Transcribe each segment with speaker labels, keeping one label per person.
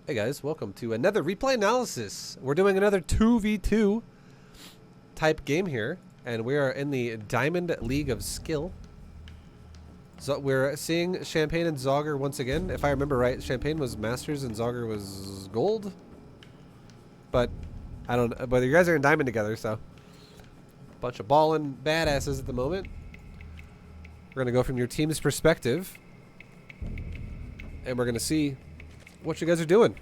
Speaker 1: Hey guys, welcome to another replay analysis. We're doing another 2v2 type game here, and we are in the Diamond League of Skill. So we're seeing Champagne and Zogger once again. If I remember right, Champagne was Masters and Zogger was Gold. But I don't know. But you guys are in Diamond together, so bunch of ballin' badasses at the moment. We're gonna go from your team's perspective, and we're gonna see what you guys are doing.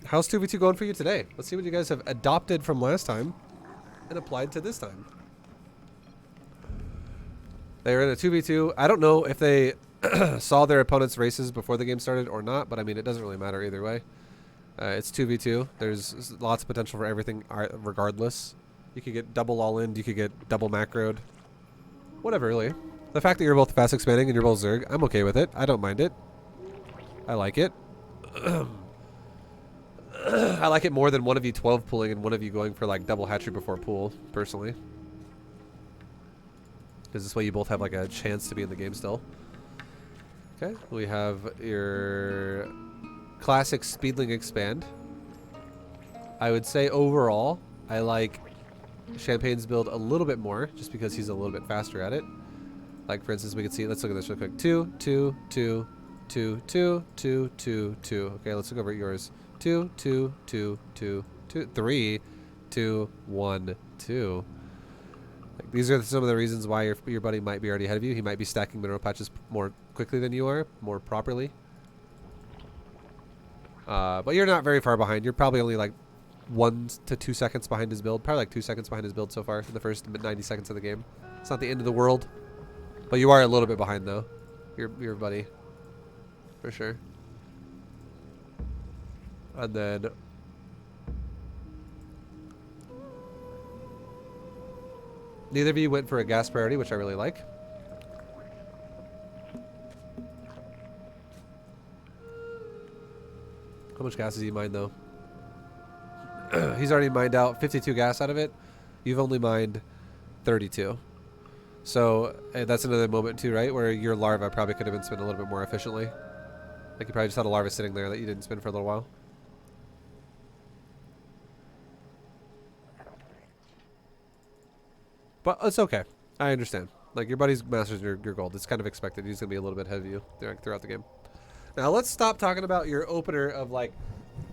Speaker 1: How's 2v2 going for you today? Let's see what you guys have adopted from last time and applied to this time. They're in a 2v2. I don't know if they saw their opponent's races before the game started or not, but I mean, it doesn't really matter either way. It's 2v2. There's lots of potential for everything regardless. You could get double all-in, you could get double macroed. Whatever, really. The fact that you're both fast expanding and you're both Zerg, I'm okay with it. I don't mind it. I like it. I like it more than one of you 12 pulling and one of you going for like double hatchery before pool, personally. Because this way you both have like a chance to be in the game still. Okay, we have your classic Speedling expand. I would say overall, I like Champagne's build a little bit more, just because he's a little bit faster at it. Like for instance, we can see, let's look at this real quick. 2, 2, 2, 2, 2, 2, 2, 2. Okay, let's look over at yours. 2, 2, 2, 2, 2, 3, 2, 1, 2. Like, these are some of the reasons why your buddy might be already ahead of you. He might be stacking mineral patches more quickly than you are, more properly. But you're not very far behind. You're probably only like 1 to 2 seconds behind his build. Probably like 2 seconds behind his build so far in the first 90 seconds of the game. It's not the end of the world. But you are a little bit behind though. Your buddy. For sure. And then neither of you went for a gas priority, which I really like. How much gas does he mine though? He's already mined out 52 gas out of it. You've only mined 32. So that's another moment too, right? Where your larva probably could have been spent a little bit more efficiently. Like you probably just had a larva sitting there that you didn't spin for a little while. But it's okay. I understand. Like, your buddy's Masters your gold. It's kind of expected. He's going to be a little bit ahead of you throughout the game. Now, let's stop talking about your opener of, like,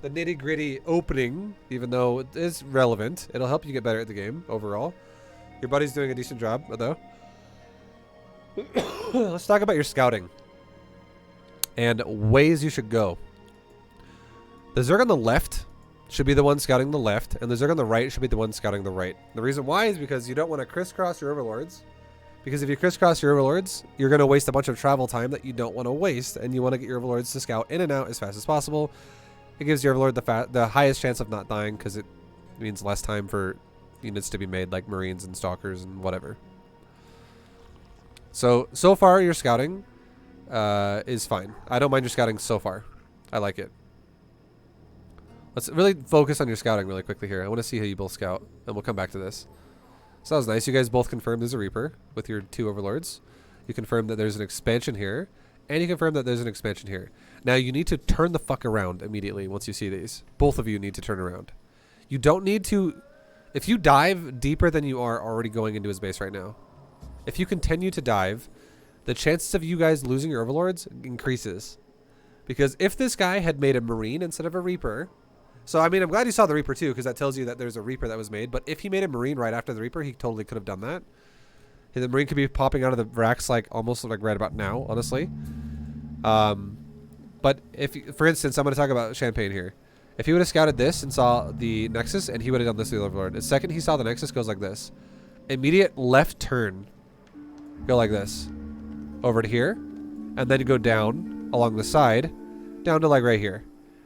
Speaker 1: the nitty-gritty opening, even though it is relevant. It'll help you get better at the game overall. Your buddy's doing a decent job, though. Let's talk about your scouting and ways you should go. The Zerg on the left should be the one scouting the left, and the Zerg on the right should be the one scouting the right. The reason why is because you don't want to crisscross your overlords. Because if you crisscross your overlords, you're going to waste a bunch of travel time that you don't want to waste, and you want to get your overlords to scout in and out as fast as possible. It gives your overlord the highest chance of not dying, because it means less time for units to be made, like Marines and Stalkers and whatever. So far your scouting is fine. I don't mind your scouting so far. I like it. Let's really focus on your scouting really quickly here. I want to see how you both scout, and we'll come back to this. So that was nice. You guys both confirmed there's a Reaper with your 2 overlords. You confirmed that there's an expansion here, and you confirmed that there's an expansion here. Now you need to turn the fuck around immediately once you see these. Both of you need to turn around. You don't need to... If you dive deeper than you are already going into his base right now, if you continue to dive, the chances of you guys losing your overlords increases. Because if this guy had made a Marine instead of a Reaper... So, I mean, I'm glad you saw the Reaper, too, because that tells you that there's a Reaper that was made. But if he made a Marine right after the Reaper, he totally could have done that. The Marine could be popping out of the racks, like, almost like right about now, honestly. But if, for instance, I'm going to talk about Champagne here. If he would have scouted this and saw the Nexus, and he would have done this to the Overlord. The second he saw the Nexus, goes like this. Immediate left turn. Go like this. Over to here. And then go down along the side. Down to, like, right here.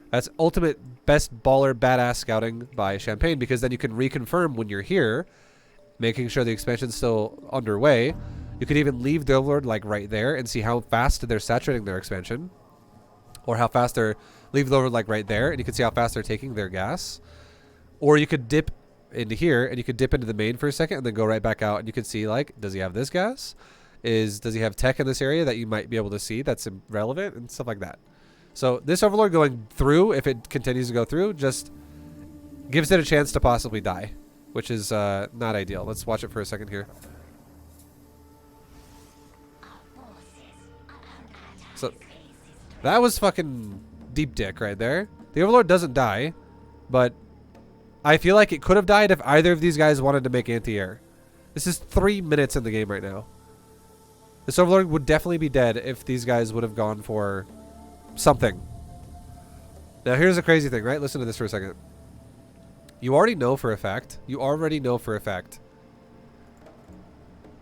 Speaker 1: That's ultimate best baller badass scouting by Champagne, because then you can reconfirm when you're here, making sure the expansion's still underway. You could even leave the Overlord like right there and see how fast they're saturating their expansion, or how fast they're leave the Overlord like right there, and you can see how fast they're taking their gas. Or you could dip into here and you could dip into the main for a second and then go right back out, and you can see, like, does he have this gas? Does he have tech in this area that you might be able to see that's relevant and stuff like that. So this Overlord going through, if it continues to go through, just gives it a chance to possibly die, which is not ideal. Let's watch it for a second here. So that was fucking deep dick right there. The Overlord doesn't die, but I feel like it could have died if either of these guys wanted to make anti-air. This is 3 minutes in the game right now. This Overlord would definitely be dead if these guys would have gone for something. Now here's the crazy thing, right? Listen to this for a second. You already know for a fact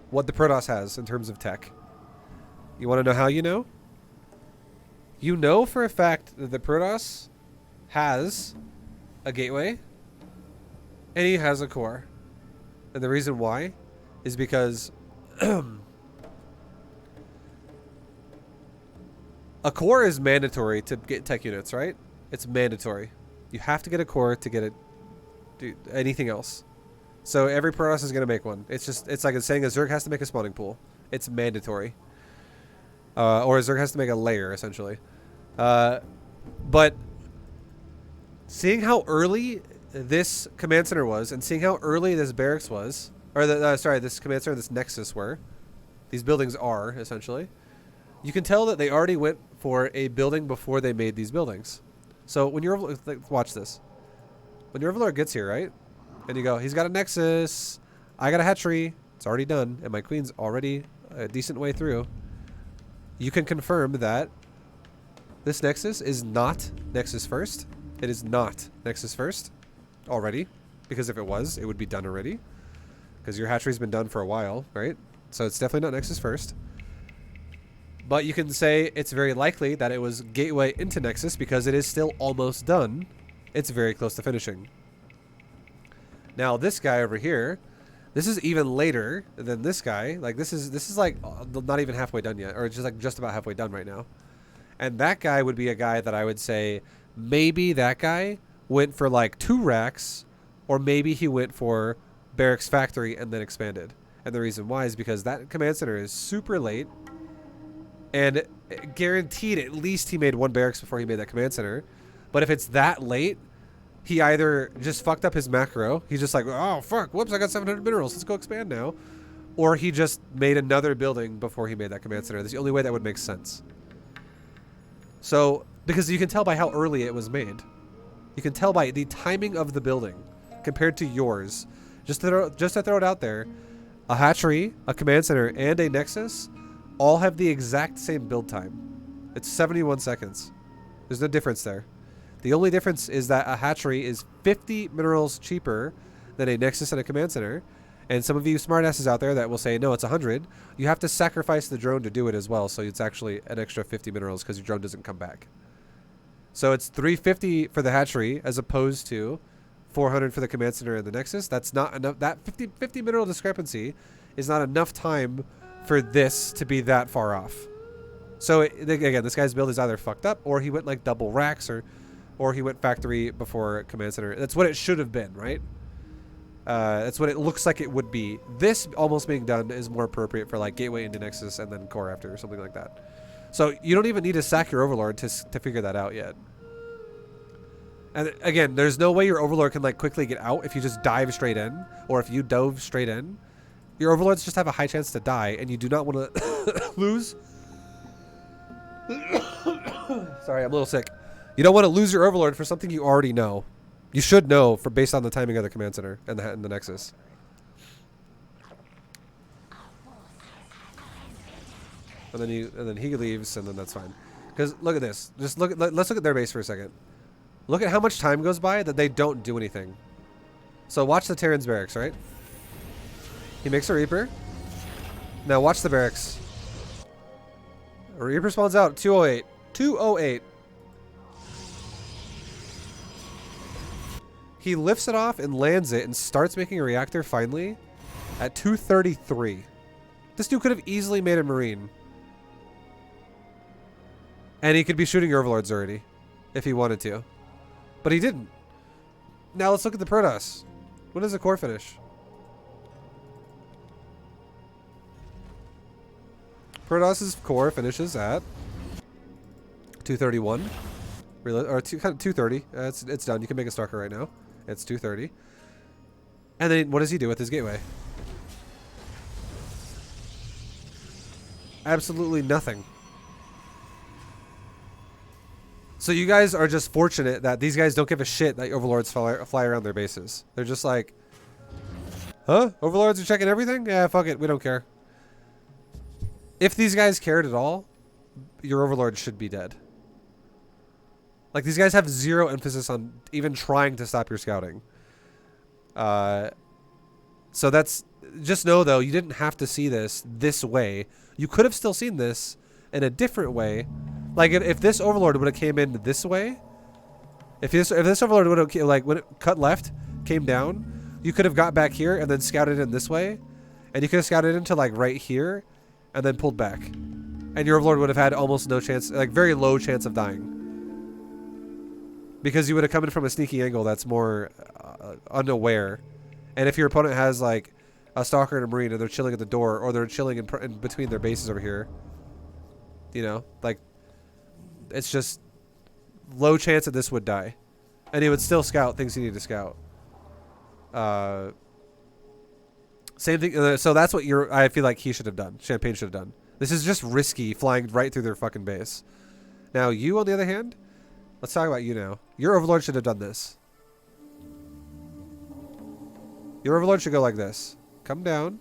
Speaker 1: what the Protoss has in terms of tech. You want to know how you know? You know for a fact that the Protoss has a gateway and he has a core. And the reason why is because a core is mandatory to get tech units, right? It's mandatory. You have to get a core to get anything else. So every Protoss is going to make one. It's like saying a Zerg has to make a spawning pool. It's mandatory. Or a Zerg has to make a layer, essentially. But seeing how early this command center was, and seeing how early this barracks was, or this command center and this nexus were, these buildings are, essentially, you can tell that they already went for a building before they made these buildings. So when you're, watch this. When your Overlord gets here, right? And you go, he's got a nexus, I got a hatchery, it's already done, and my queen's already a decent way through. You can confirm that this nexus is not nexus first. It is not nexus first already, because if it was, it would be done already, because your hatchery's been done for a while, right? So it's definitely not nexus first. But you can say it's very likely that it was gateway into nexus because it is still almost done. It's very close to finishing. Now this guy over here, this is even later than this guy. Like this is like not even halfway done yet, or just about halfway done right now. And that guy would be a guy that I would say maybe that guy went for like 2 racks, or maybe he went for barracks factory and then expanded. And the reason why is because that command center is super late, and guaranteed at least he made 1 barracks before he made that command center. But if it's that late, he either just fucked up his macro. He's just like, oh, fuck, whoops, I got 700 minerals. Let's go expand now. Or he just made another building before he made that command center. That's the only way that would make sense. So, because you can tell by how early it was made. You can tell by the timing of the building compared to yours. Just to throw it out there, a hatchery, a command center, and a nexus all have the exact same build time. It's 71 seconds. There's no difference there. The only difference is that a hatchery is 50 minerals cheaper than a nexus and a command center. And some of you smartasses out there that will say, no, it's 100. You have to sacrifice the drone to do it as well. So it's actually an extra 50 minerals because your drone doesn't come back. So it's 350 for the hatchery as opposed to 400 for the command center and the nexus. That's not enough. That 50 mineral discrepancy is not enough time for this to be that far off. So again, this guy's build is either fucked up, or he went like double racks, or he went factory before command center. That's what it should have been, right? That's what it looks like it would be. This almost being done is more appropriate for like gateway into nexus and then core after, or something like that. So you don't even need to sack your Overlord to figure that out yet. And again, there's no way your Overlord can like quickly get out if you just dive straight in, or if you dove straight in. Your Overlords just have a high chance to die, and you do not want to lose. Sorry, I'm a little sick. You don't want to lose your Overlord for something you already know. You should know based on the timing of the command center and the nexus. And then he leaves, and then that's fine. Because look at this. Let's look at their base for a second. Look at how much time goes by that they don't do anything. So watch the Terran's barracks, right? He makes a Reaper. Now watch the barracks. A Reaper spawns out 208. 208. He lifts it off and lands it and starts making a reactor finally at 233. This dude could have easily made a Marine. And he could be shooting your Overlords already if he wanted to. But he didn't. Now let's look at the Protoss. When does the core finish? Protoss's core finishes at 231. Or kind of 230. It's done. You can make a Stalker right now. It's 230. And then what does he do with his gateway? Absolutely nothing. So you guys are just fortunate that these guys don't give a shit that overlords fly around their bases. They're just like, huh? Overlords are checking everything? Yeah, fuck it. We don't care. If these guys cared at all, your overlord should be dead. Like, these guys have zero emphasis on even trying to stop your scouting. So that's... Just know, though, you didn't have to see this way. You could have still seen this in a different way. Like, if this overlord would have came in this way... If this overlord would have, like, when it cut left, came down, you could have got back here and then scouted in this way. And you could have scouted into, like, right here and then pulled back. And your overlord would have had almost no chance, like, very low chance of dying. Because you would have come in from a sneaky angle that's more unaware. And if your opponent has, like, a Stalker and a Marine and they're chilling at the door, or they're chilling in between their bases over here, you know, like, it's just low chance that this would die. And he would still scout things he needed to scout. Same thing. So that's what I feel like he should have done. Champagne should have done. This is just risky, flying right through their fucking base. Now, you, on the other hand, let's talk about you now. Your overlord should have done this. Your overlord should go like this. Come down.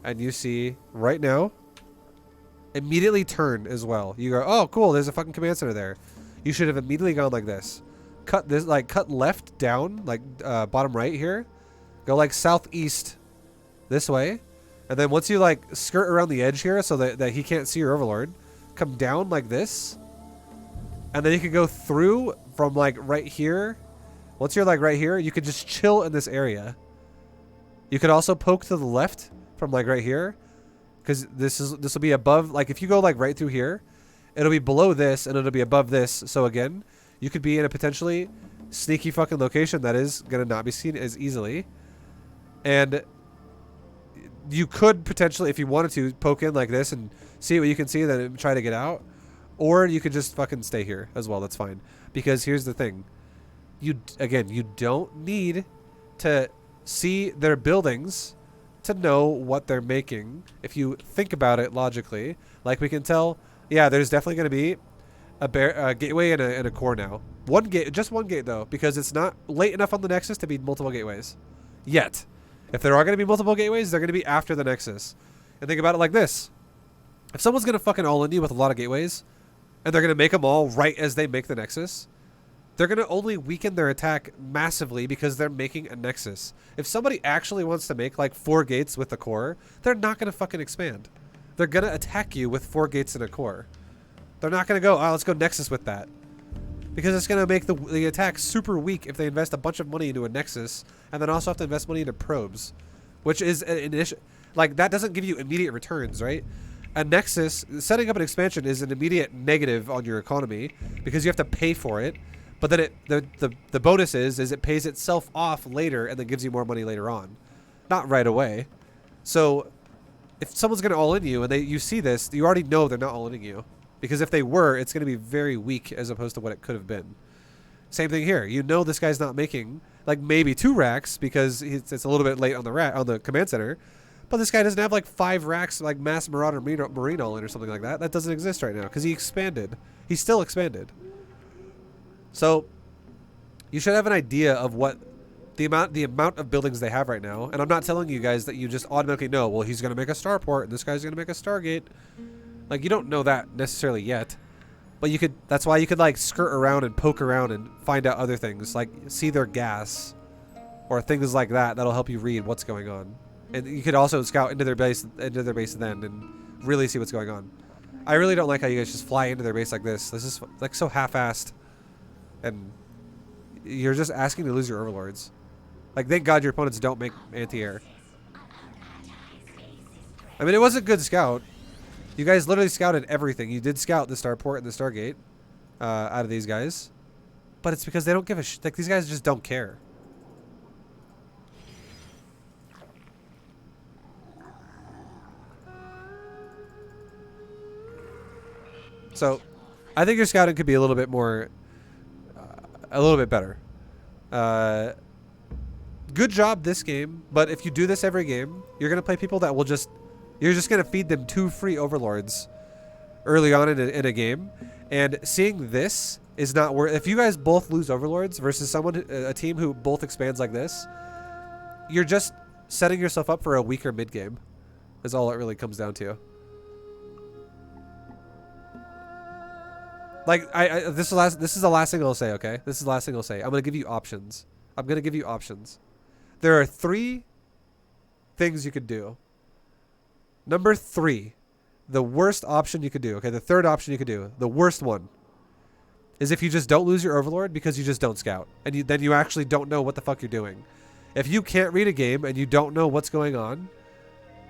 Speaker 1: And you see, right now, immediately turn as well. You go, oh, cool, there's a fucking command center there. You should have immediately gone like this. Cut this, like, cut left down, like, bottom right here. Go, like, southeast this way. And then once you, like, skirt around the edge here so that he can't see your overlord, come down like this. And then you can go through from, like, right here. Once you're, like, right here, you could just chill in this area. You could also poke to the left from, like, right here. Because this will be above, like, if you go, like, right through here, it'll be below this and it'll be above this. So, again, you could be in a potentially sneaky fucking location that is going to not be seen as easily. And you could potentially, if you wanted to, poke in like this and see what you can see, then try to get out. Or you could just fucking stay here as well. That's fine. Because here's the thing. You don't need to see their buildings to know what they're making. If you think about it logically, like we can tell, yeah, there's definitely going to be a gateway and a core now. Just one gate though, because it's not late enough on the Nexus to be multiple gateways yet. If there are going to be multiple gateways, they're going to be after the Nexus. And think about it like this. If someone's going to fucking all in you with a lot of gateways, and they're going to make them all right as they make the Nexus, they're going to only weaken their attack massively because they're making a Nexus. If somebody actually wants to make like 4 gates with the core, they're not going to fucking expand. They're going to attack you with 4 gates and a core. They're not going to go, oh, let's go Nexus with that. Because it's going to make the attack super weak if they invest a bunch of money into a Nexus and then also have to invest money into probes. Which is an initial... Like, that doesn't give you immediate returns, right? A Nexus, setting up an expansion is an immediate negative on your economy because you have to pay for it. But then the bonus is it pays itself off later and then gives you more money later on. Not right away. So if someone's going to all-in you and you see this, you already know they're not all-inning you. Because if they were, it's going to be very weak as opposed to what it could have been. Same thing here. You know this guy's not making like maybe 2 racks because it's a little bit late on the command center. But this guy doesn't have like 5 racks like Mass Marauder Marine all-in or something like that. That doesn't exist right now because he expanded. He's still expanded. So you should have an idea of what the amount of buildings they have right now. And I'm not telling you guys that you just automatically know, well, he's going to make a starport and this guy's going to make a Stargate. Like, you don't know that necessarily yet. But you could, that's why you could like skirt around and poke around and find out other things, like see their gas or things like that. That'll help you read what's going on. And you could also scout into their base then and really see what's going on. I really don't like how you guys just fly into their base like this. This is like so half-assed. And you're just asking to lose your overlords. Like, thank God your opponents don't make anti-air. I mean, it was a good scout. You guys literally scouted everything. You did scout the starport and the Stargate out of these guys. But it's because they don't give a shit. Like, these guys just don't care. So, I think your scouting could be a little bit more, a little bit better. Good job this game, but if you do this every game, you're gonna play people that will just, you're just gonna feed them 2 free overlords early on in a game, and seeing this is not worth. If you guys both lose overlords versus someone, a team who both expands like this, you're just setting yourself up for a weaker mid game. Is all it really comes down to. Like this is the last thing I'll say. Okay, this is the last thing I'll say. I'm gonna give you options. I'm gonna give you options. There are 3 things you could do. Number 3, the worst option you could do. Okay, the third option you could do, the worst one, is if you just don't lose your overlord because you just don't scout, and then you actually don't know what the fuck you're doing. If you can't read a game and you don't know what's going on,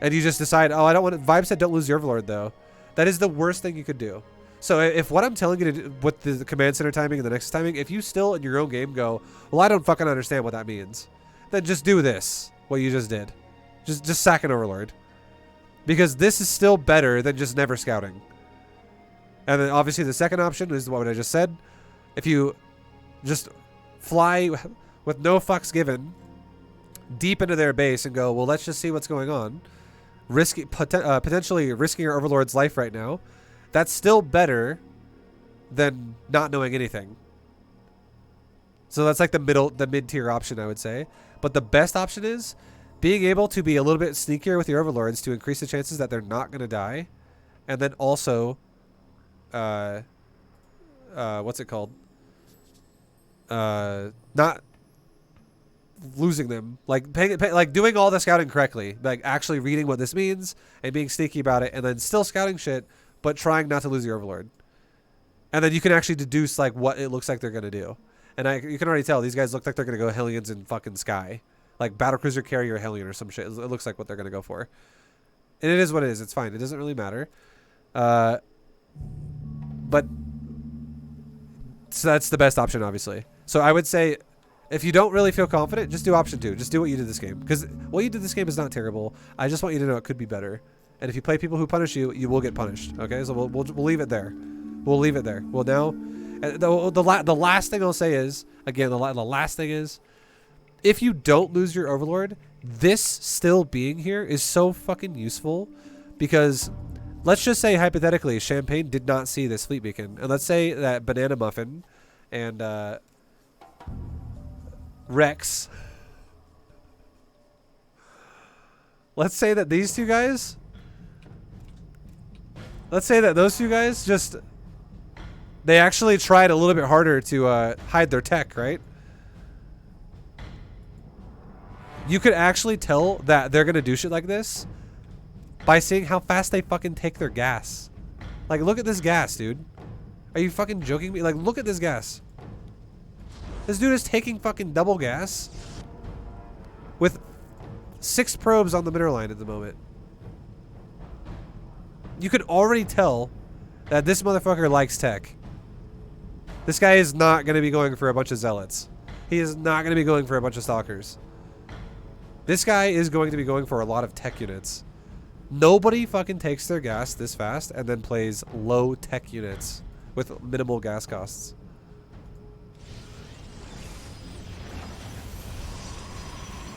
Speaker 1: and you just decide, oh, I don't want to. Vibe said don't lose your overlord though. That is the worst thing you could do. So if what I'm telling you to do with the command center timing and the Nexus timing, if you still in your own game go, well, I don't fucking understand what that means, then just do this, what you just did. Just sack an overlord. Because this is still better than just never scouting. And then obviously the second option is what I just said. If you just fly with no fucks given deep into their base and go, well, let's just see what's going on, potentially risking your overlord's life right now, that's still better than not knowing anything. So that's like the mid-tier option, I would say. But the best option is being able to be a little bit sneakier with your overlords to increase the chances that they're not going to die. And then also, what's it called? Not losing them. Like like doing all the scouting correctly. Like actually reading what this means and being sneaky about it. And then still scouting shit, but trying not to lose your overlord. And then you can actually deduce like what it looks like they're going to do. And you can already tell these guys look like they're going to go Hellions in fucking Sky. Like Battlecruiser Carrier Hellion or some shit. It looks like what they're going to go for. And it is what it is. It's fine. It doesn't really matter. But so that's the best option, obviously. So I would say if you don't really feel confident, just do option 2. Just do what you did this game. Because what you did this game is not terrible. I just want you to know it could be better. And if you play people who punish you, you will get punished. Okay? So we'll leave it there. We'll leave it there. Well, now... The last thing I'll say is, again, the last thing is, if you don't lose your overlord, this still being here is so fucking useful, because let's just say hypothetically Champagne did not see this fleet beacon, and let's say that Banana Muffin and Rex, let's say that these two guys, let's say that those two guys just... They actually tried a little bit harder to hide their tech, right? You could actually tell that they're going to do shit like this by seeing how fast they fucking take their gas. Like, look at this gas, dude. Are you fucking joking me? Like, look at this gas. This dude is taking fucking double gas with 6 probes on the mineral line at the moment. You could already tell that this motherfucker likes tech. This guy is not going to be going for a bunch of zealots. He is not going to be going for a bunch of stalkers. This guy is going to be going for a lot of tech units. Nobody fucking takes their gas this fast and then plays low tech units with minimal gas costs.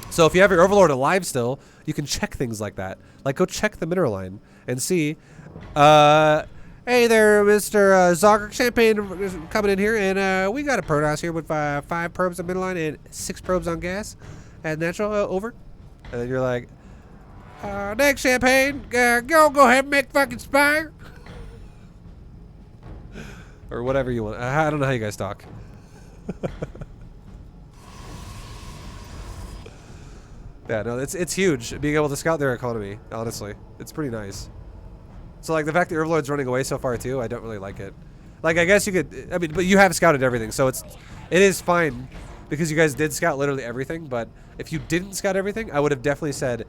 Speaker 1: So if you have your overlord alive still, you can check things like that. Like, go check the mineral line and see... Hey there, Mr. Zogger Champagne coming in here, and we got a Protoss here with 5 probes on midline and 6 probes on gas and natural. Over. And then you're like, next Champagne, go ahead and make fucking Spire. Or whatever you want. I don't know how you guys talk. Yeah, no, it's huge being able to scout their economy, honestly. It's pretty nice. So, like, the fact that your overlord's running away so far, too, I don't really like it. Like, I guess you could... I mean, but you have scouted everything, so it is fine because you guys did scout literally everything, but if you didn't scout everything, I would have definitely said,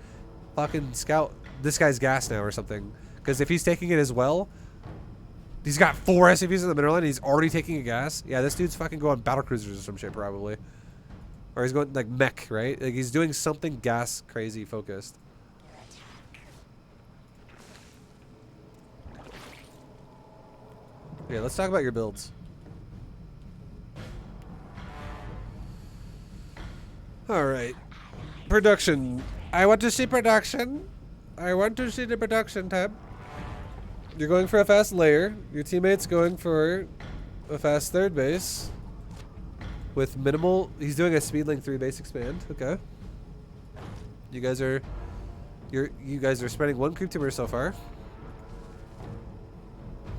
Speaker 1: fucking scout this guy's gas now or something. Because if he's taking it as well, he's got 4 SCVs in the mineral line and he's already taking a gas. Yeah, this dude's fucking going battlecruisers or some shit, probably. Or he's going, like, mech, right? Like, he's doing something gas crazy focused. Yeah, let's talk about your builds. All right. Production. I want to see production. I want to see the production tab. You're going for a fast layer. Your teammate's going for a fast third base. With minimal... He's doing a Speedling 3 base expand. Okay. You guys are... You guys are spreading one creep tumor so far.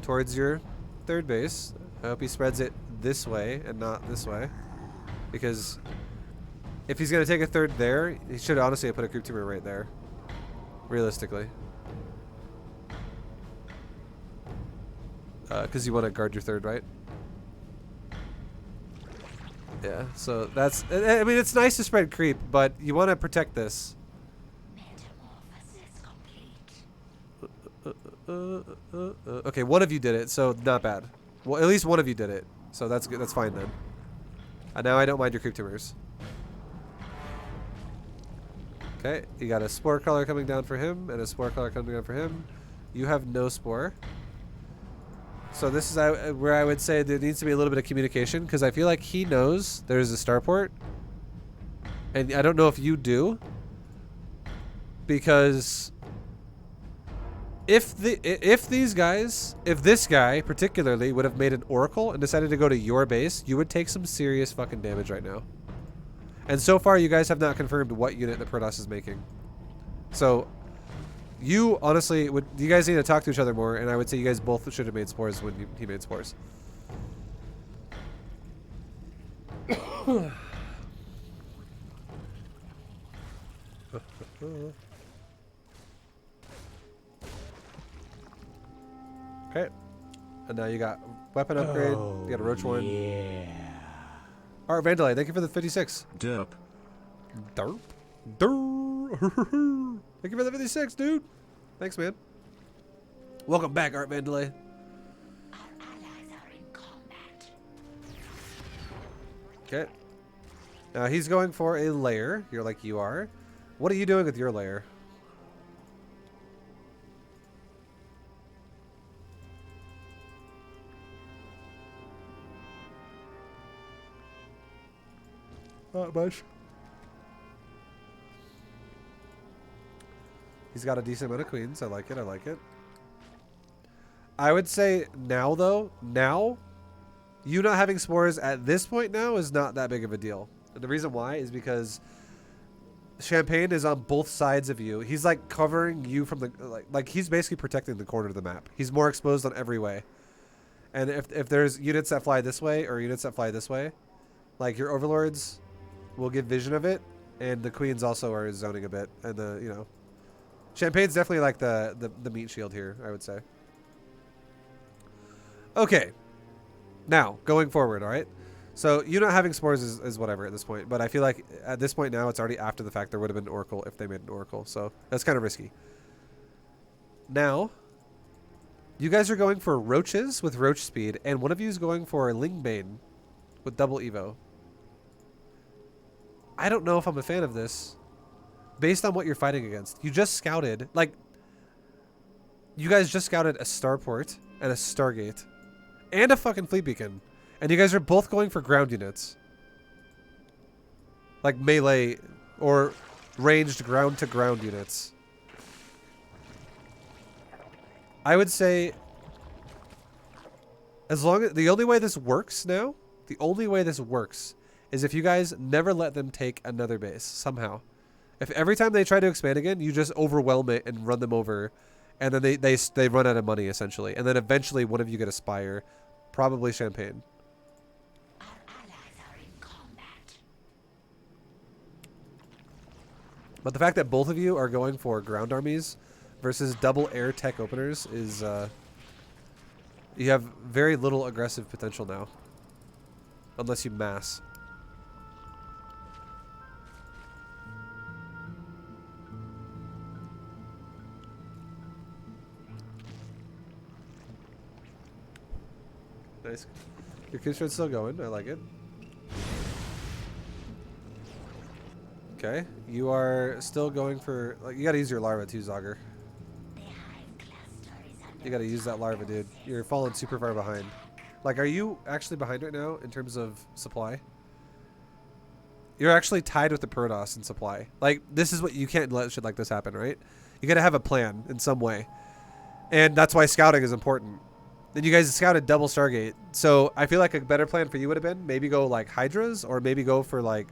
Speaker 1: Towards your third base. I hope he spreads it this way and not this way. Because... if he's going to take a third there, he should honestly have put a creep tumor right there. Realistically. Because you want to guard your third, right? Yeah, so that's... I mean, it's nice to spread creep, but you want to protect this. Okay, one of you did it, so not bad. Well, at least one of you did it, so that's good. That's fine then. And now I don't mind your creep tumors. Okay, you got a spore color coming down for him, and a spore color coming down for him. You have no spore. So this is where I would say there needs to be a little bit of communication, because I feel like he knows there's a starport. And I don't know if you do. Because if this guy particularly would have made an oracle and decided to go to your base, you would take some serious fucking damage right now. And so far, you guys have not confirmed what unit the Protoss is making. So, you honestly would. You guys need to talk to each other more, and I would say you guys both should have made spores when he made spores. Okay, and now you got weapon upgrade. You got a roach one.
Speaker 2: Yeah.
Speaker 1: Art Vandalay, thank you for the 56.
Speaker 3: Derp.
Speaker 1: Derp. Derp. Thank you for the 56, dude. Thanks, man. Welcome back, Art Vandalay.
Speaker 2: Our allies are in combat.
Speaker 1: Okay. Now he's going for a lair. You're like you are. What are you doing with your lair? Not much. He's got a decent amount of queens. I like it. I like it. I would say now, though, you not having spores at this point now is not that big of a deal. And the reason why is because Champagne is on both sides of you. He's like covering you from the like he's basically protecting the corner of the map. He's more exposed on every way. And if there's units that fly this way or units that fly this way, like your overlords will give vision of it, and the queens also are zoning a bit, and the Champagne's definitely like the meat shield here, I would say. Okay, now going forward, all right. So you not having spores is whatever at this point, but I feel like at this point now it's already after the fact. There would have been an oracle if they made an oracle, so that's kind of risky. Now, you guys are going for roaches with roach speed, and one of you is going for Lingbane with double evo. I don't know if I'm a fan of this. Based on what you're fighting against. You just scouted, like, you guys just scouted a starport and a stargate. And a fucking fleet beacon. And you guys are both going for ground units. Like melee or ranged ground to ground units. I would say, as long as, the only way this works now, the only way this works is if you guys never let them take another base somehow. If every time they try to expand again, you just overwhelm it and run them over, and then they run out of money essentially, and then eventually one of you get a spire, probably Champagne.
Speaker 2: Our allies are in combat.
Speaker 1: But the fact that both of you are going for ground armies versus double air tech openers is you have very little aggressive potential now, unless you mass. Nice. Your Kinshred's still going. I like it. Okay. You are still going for... Like, you gotta use your larva too, Zogger.
Speaker 2: The hive cluster is
Speaker 1: You gotta use that larva, dude. You're falling super far behind. Like, are you actually behind right now in terms of supply? You're actually tied with the Protoss in supply. Like, this is what you can't let shit like this happen, right? You gotta have a plan in some way. And that's why scouting is important. Then you guys scouted double Stargate. So I feel like a better plan for you would have been maybe go like Hydras, or maybe go for like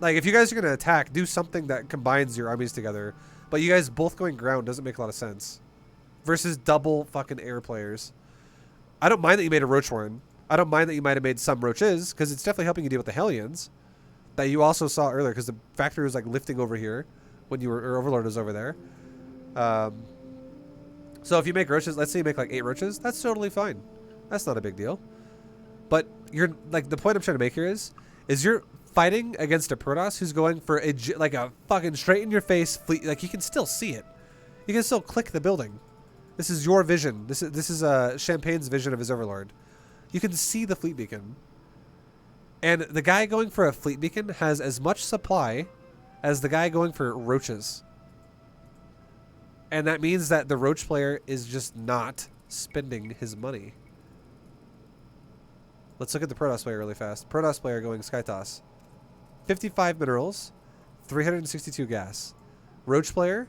Speaker 1: if you guys are gonna attack, do something that combines your armies together. But you guys both going ground doesn't make a lot of sense. Versus double fucking air players. I don't mind that you made a Roach Warren. I don't mind that you might have made some Roaches, because it's definitely helping you deal with the Hellions that you also saw earlier, because the factory was like lifting over here when you were, or Overlord was over there. So if you make Roaches, let's say you make like 8 Roaches, that's totally fine. That's not a big deal. But you're like, the point I'm trying to make here is you're fighting against a Protoss who's going for a fucking straight in your face fleet. Like, you can still see it. You can still click the building. This is your vision. This is Champagne's vision of his Overlord. You can see the fleet beacon. And the guy going for a fleet beacon has as much supply as the guy going for Roaches. And that means that the Roach player is just not spending his money. Let's look at the Protoss player really fast. Protoss player going Skytoss. 55 minerals, 362 gas. Roach player,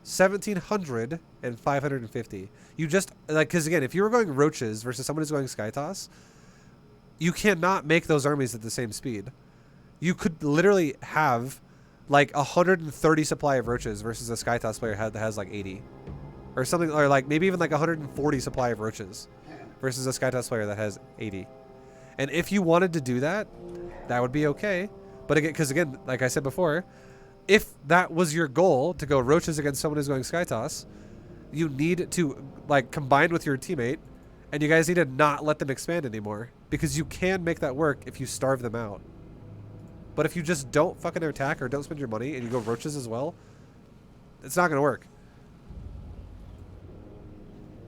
Speaker 1: 1,700 and 550. You just, like, because again, if you were going Roaches versus someone who's going Skytoss, you cannot make those armies at the same speed. You could literally have like 130 supply of Roaches versus a Skytoss player that has like 80. Or something, or like maybe even like 140 supply of Roaches versus a Skytoss player that has 80. And if you wanted to do that, that would be okay. But again, because again, like I said before, if that was your goal, to go Roaches against someone who's going Skytoss, you need to like combine with your teammate, and you guys need to not let them expand anymore, because you can make that work if you starve them out. But if you just don't fucking attack or don't spend your money and you go Roaches as well, it's not going to work.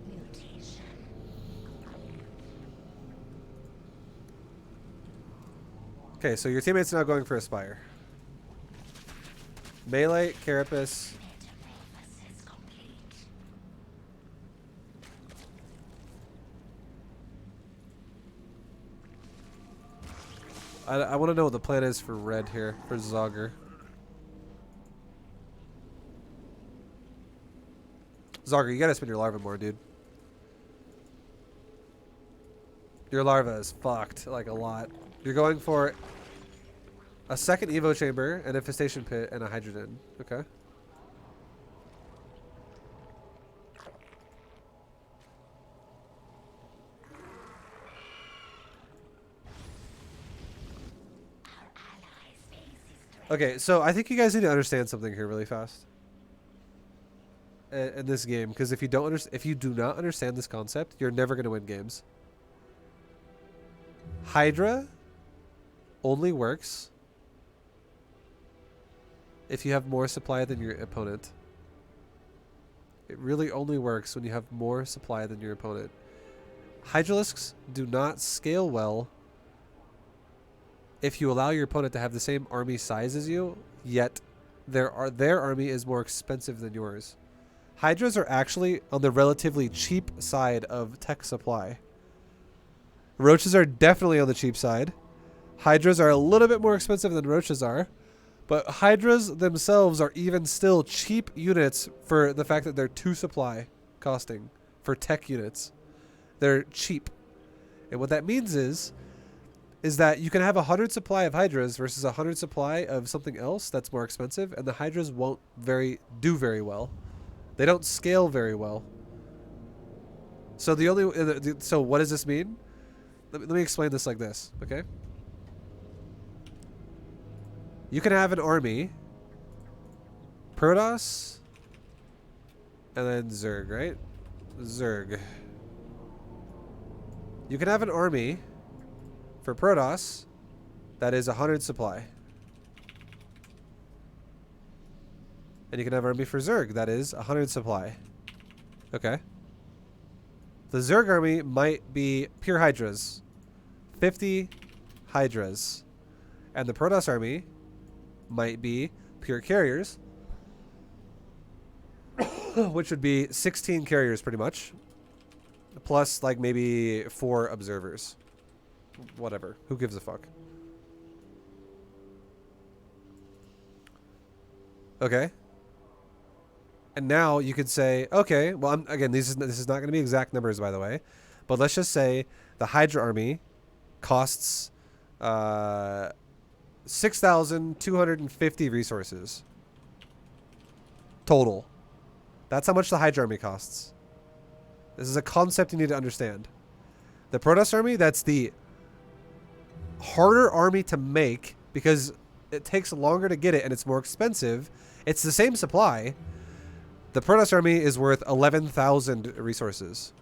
Speaker 2: Mutation.
Speaker 1: Okay, so your teammate's now going for a Spire. Melee, Carapace.
Speaker 2: Metamorphosis complete.
Speaker 1: I want to know what the plan is for red here, for Zogger. Zogger, you gotta spend your larva more, dude. Your larva is fucked, like a lot. You're going for a second Evo chamber, an infestation pit, and a hydrogen. Okay.
Speaker 2: Our allies' base is
Speaker 1: Okay, so I think you guys need to understand something here really fast. In this game, because if you do not understand this concept, you're never going to win games. Hydra only works if you have more supply than your opponent. It really only works when you have more supply than your opponent. Hydralisks do not scale well if you allow your opponent to have the same army size as you, yet their army is more expensive than yours. Hydras are actually on the relatively cheap side of tech supply. Roaches are definitely on the cheap side. Hydras are a little bit more expensive than Roaches are, but Hydras themselves are even still cheap units for the fact that they're 2 supply costing for tech units. They're cheap. And what that means is that you can have 100 supply of Hydras versus 100 supply of something else that's more expensive, and the Hydras won't do very well. They don't scale very well. So so what does this mean? Let me explain this like this, okay? You can have an army, Protoss, and then Zerg, right? Zerg. You can have an army for Protoss that is 100 supply. And you can have an army for Zerg that is 100 supply. Okay. The Zerg army might be pure Hydras. 50 Hydras. And the Protoss army might be pure carriers. which would be 16 carriers pretty much, plus like maybe 4 observers. Whatever. Who gives a fuck? Okay. And now you could say, okay, well, again, this is not going to be exact numbers, by the way, but let's just say the Hydra army costs 6,250 resources total. That's how much the Hydra army costs. This is a concept you need to understand. The Protoss army, that's the harder army to make because it takes longer to get it and it's more expensive. It's the same supply. The Protoss army is worth 11,000 resources.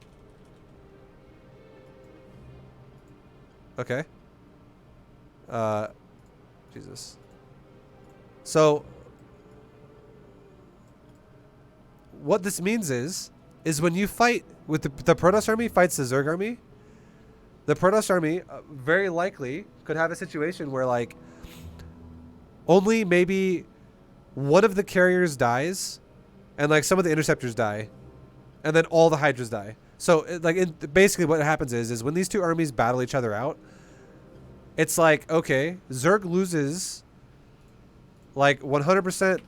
Speaker 1: Okay. Jesus. So what this means is when you fight with the Protoss army fights the Zerg army, the Protoss army very likely could have a situation where like only maybe one of the carriers dies and like some of the interceptors die and then all the Hydras die. So basically what happens is when these two armies battle each other out, it's like, okay, Zerg loses like 100%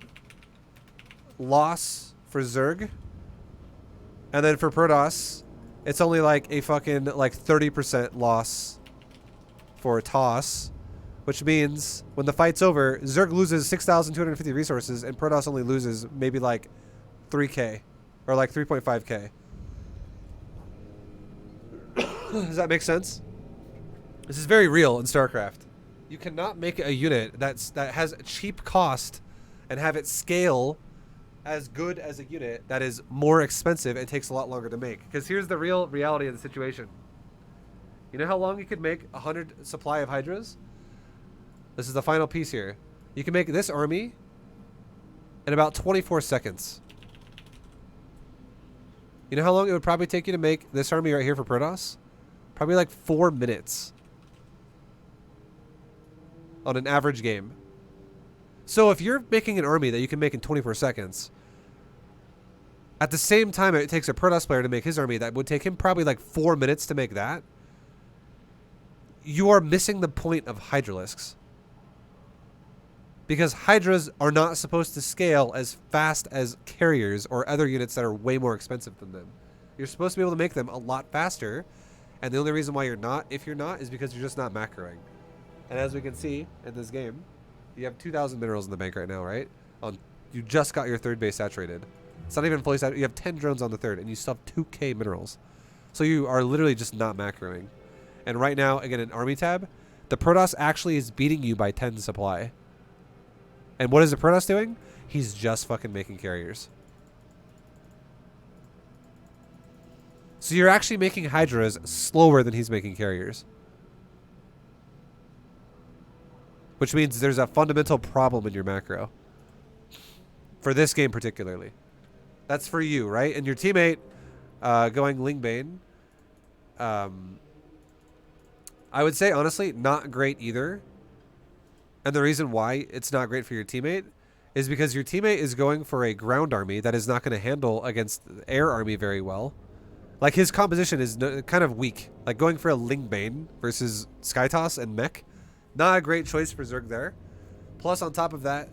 Speaker 1: loss for Zerg. And then for Protoss, it's only like a fucking like 30% loss for TOS, which means when the fight's over, Zerg loses 6,250 resources and Protoss only loses maybe like 3k or like 3.5k. Does that make sense? This is very real in StarCraft. You cannot make a unit that has a cheap cost and have it scale as good as a unit that is more expensive and takes a lot longer to make. Because here's the real reality of the situation. You know how long you could make 100 supply of Hydras? This is the final piece here. You can make this army in about 24 seconds. You know how long it would probably take you to make this army right here for Protoss? Probably like 4 minutes. On an average game. So if you're making an army that you can make in 24 seconds, at the same time it takes a Protoss player to make his army that would take him probably like 4 minutes to make that, you are missing the point of Hydralisks. Because Hydras are not supposed to scale as fast as carriers or other units that are way more expensive than them. You're supposed to be able to make them a lot faster, and the only reason why you're not, if you're not, is because you're just not macroing. And as we can see in this game, you have 2,000 minerals in the bank right now, right? You just got your third base saturated. It's not even fully saturated. You have 10 drones on the third, and you still have 2k minerals. So you are literally just not macroing. And right now, again, in Army tab, the Protoss actually is beating you by 10 supply. And what is the Protoss doing? He's just fucking making carriers. So you're actually making Hydras slower than he's making carriers. Which means there's a fundamental problem in your macro. For this game particularly. That's for you, right? And your teammate going Lingbane. I would say, honestly, not great either. And the reason why it's not great for your teammate is because your teammate is going for a ground army that is not going to handle against the air army very well. Like, his composition is kind of weak. Like, going for a Lingbane versus Skytoss and Mech. Not a great choice for Zerg there. Plus, on top of that,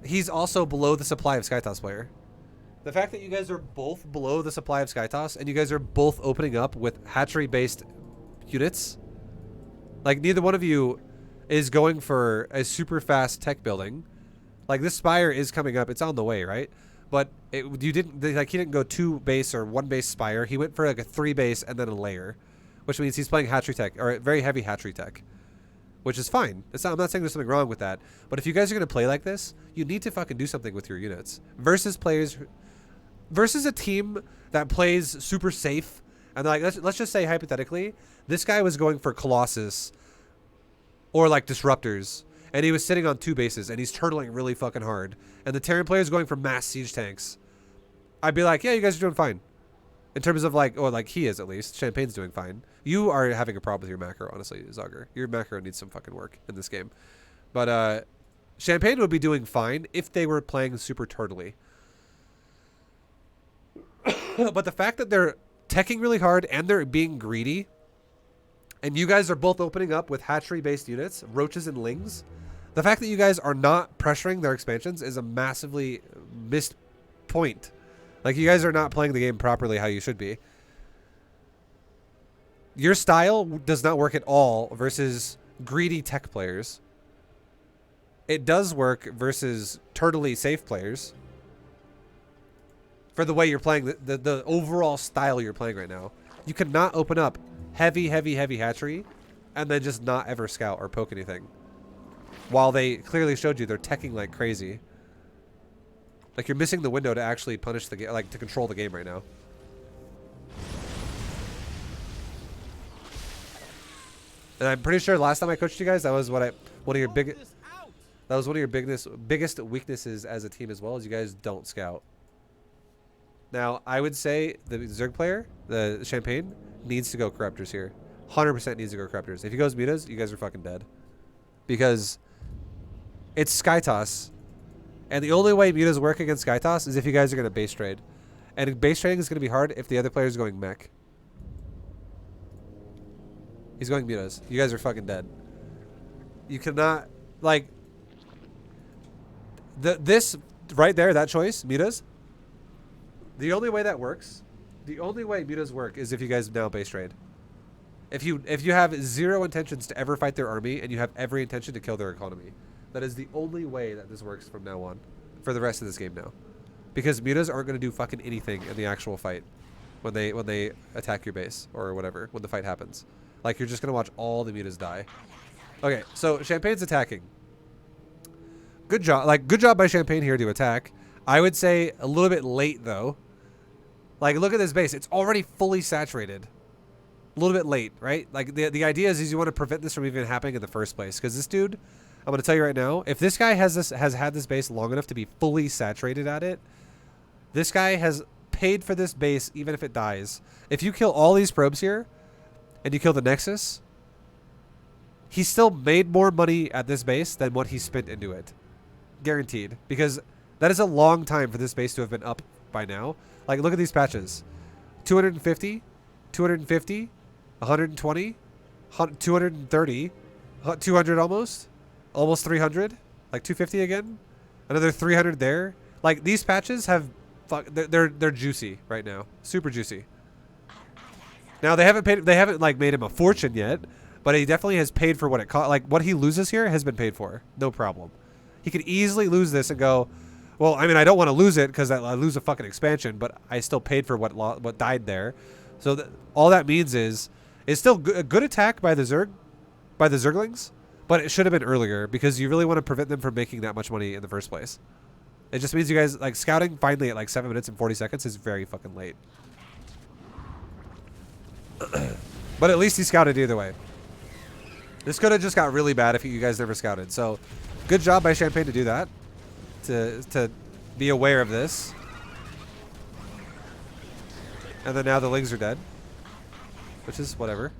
Speaker 1: he's also below the supply of Skytoss player. The fact that you guys are both below the supply of Skytoss and you guys are both opening up with hatchery-based units. Like, neither one of you is going for a super fast tech building. Like, this Spire is coming up. It's on the way, right? But he didn't go 2 base or 1 base Spire. He went for like a 3 base and then a layer. Which means he's playing hatchery tech, or very heavy hatchery tech. Which is fine. I'm not saying there's something wrong with that. But if you guys are going to play like this, you need to fucking do something with your units. Versus a team that plays super safe. And like, let's just say hypothetically, this guy was going for Colossus or like Disruptors. And he was sitting on 2 bases and he's turtling really fucking hard. And the Terran player is going for mass siege tanks. I'd be like, yeah, you guys are doing fine. In terms of like, or like he is at least. Champagne's doing fine. You are having a problem with your macro, honestly, Zogger. Your macro needs some fucking work in this game. But Champagne would be doing fine if they were playing super turtly. But the fact that they're teching really hard and they're being greedy, and you guys are both opening up with hatchery-based units, roaches and lings, the fact that you guys are not pressuring their expansions is a massively missed point. Like, you guys are not playing the game properly how you should be. Your style does not work at all versus greedy tech players. It does work versus turtly safe players. For the way you're playing, the overall style you're playing right now. You cannot open up heavy hatchery and then just not ever scout or poke anything. While they clearly showed you they're teching like crazy. Like, you're missing the window to actually punish the game, like to control the game right now. And I'm pretty sure last time I coached you guys, that was one of your biggest weaknesses as a team as well, is you guys don't scout. Now, I would say the Zerg player, the Champagne, needs to go Corruptors here. 100% needs to go Corruptors. If he goes Mutas, you guys are fucking dead. Because it's Skytoss. And the only way Mutas work against Skytoss is if you guys are going to base trade. And base trading is going to be hard if the other player is going mech. He's going Mutas. You guys are fucking dead. You cannot, like, this right there, that choice, Mutas. The only way that works, the only way Mutas work is if you guys now base trade. If you have zero intentions to ever fight their army and you have every intention to kill their economy, that is the only way that this works from now on, for the rest of this game now, because Mutas aren't going to do fucking anything in the actual fight when they attack your base or whatever when the fight happens. Like, you're just going to watch all the Mutas die. Okay, so Champagne's attacking. Good job, good job by Champagne here to attack. I would say a little bit late though. Like, look at this base. It's already fully saturated. A little bit late, right? Like, the idea is you want to prevent this from even happening in the first place. Because this dude, I'm going to tell you right now, if this guy has had this base long enough to be fully saturated at it, this guy has paid for this base even if it dies. If you kill all these probes here, and you kill the Nexus, he still made more money at this base than what he spent into it. Guaranteed. Because that is a long time for this base to have been up by now. Like, look at these patches. 250, 250, 120, 230, 200 almost 300, like 250 again, another 300 there. Like, these patches have, they're juicy right now, super juicy. Now they haven't like made him a fortune yet, but he definitely has paid for what it cost. Like, what he loses here has been paid for, no problem. He could easily lose this and go, well, I mean, I don't want to lose it because I lose a fucking expansion, but I still paid for what died there. So all that means is it's still a good attack by the Zerglings, but it should have been earlier because you really want to prevent them from making that much money in the first place. It just means you guys, like, scouting finally at like 7 minutes and 40 seconds is very fucking late. But at least he scouted either way. This could have just got really bad if you guys never scouted. So good job by Champagne to do that. To be aware of this. And then now the Lings are dead. Which is whatever.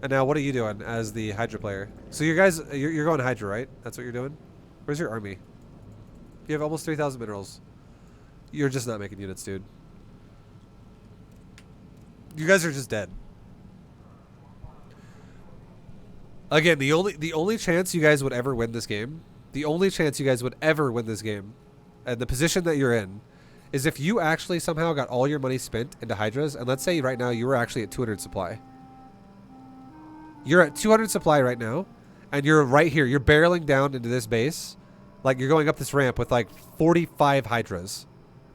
Speaker 1: And now what are you doing as the Hydra player? So you guys, you're going Hydra, right? That's what you're doing? Where's your army? You have almost 3,000 minerals. You're just not making units, dude. You guys are just dead. Again, the only chance you guys would ever win this game, and the position that you're in, is if you actually somehow got all your money spent into Hydras, and let's say right now you were actually at 200 supply. You're at 200 supply right now, and you're right here. You're barreling down into this base, like you're going up this ramp with like 45 Hydras.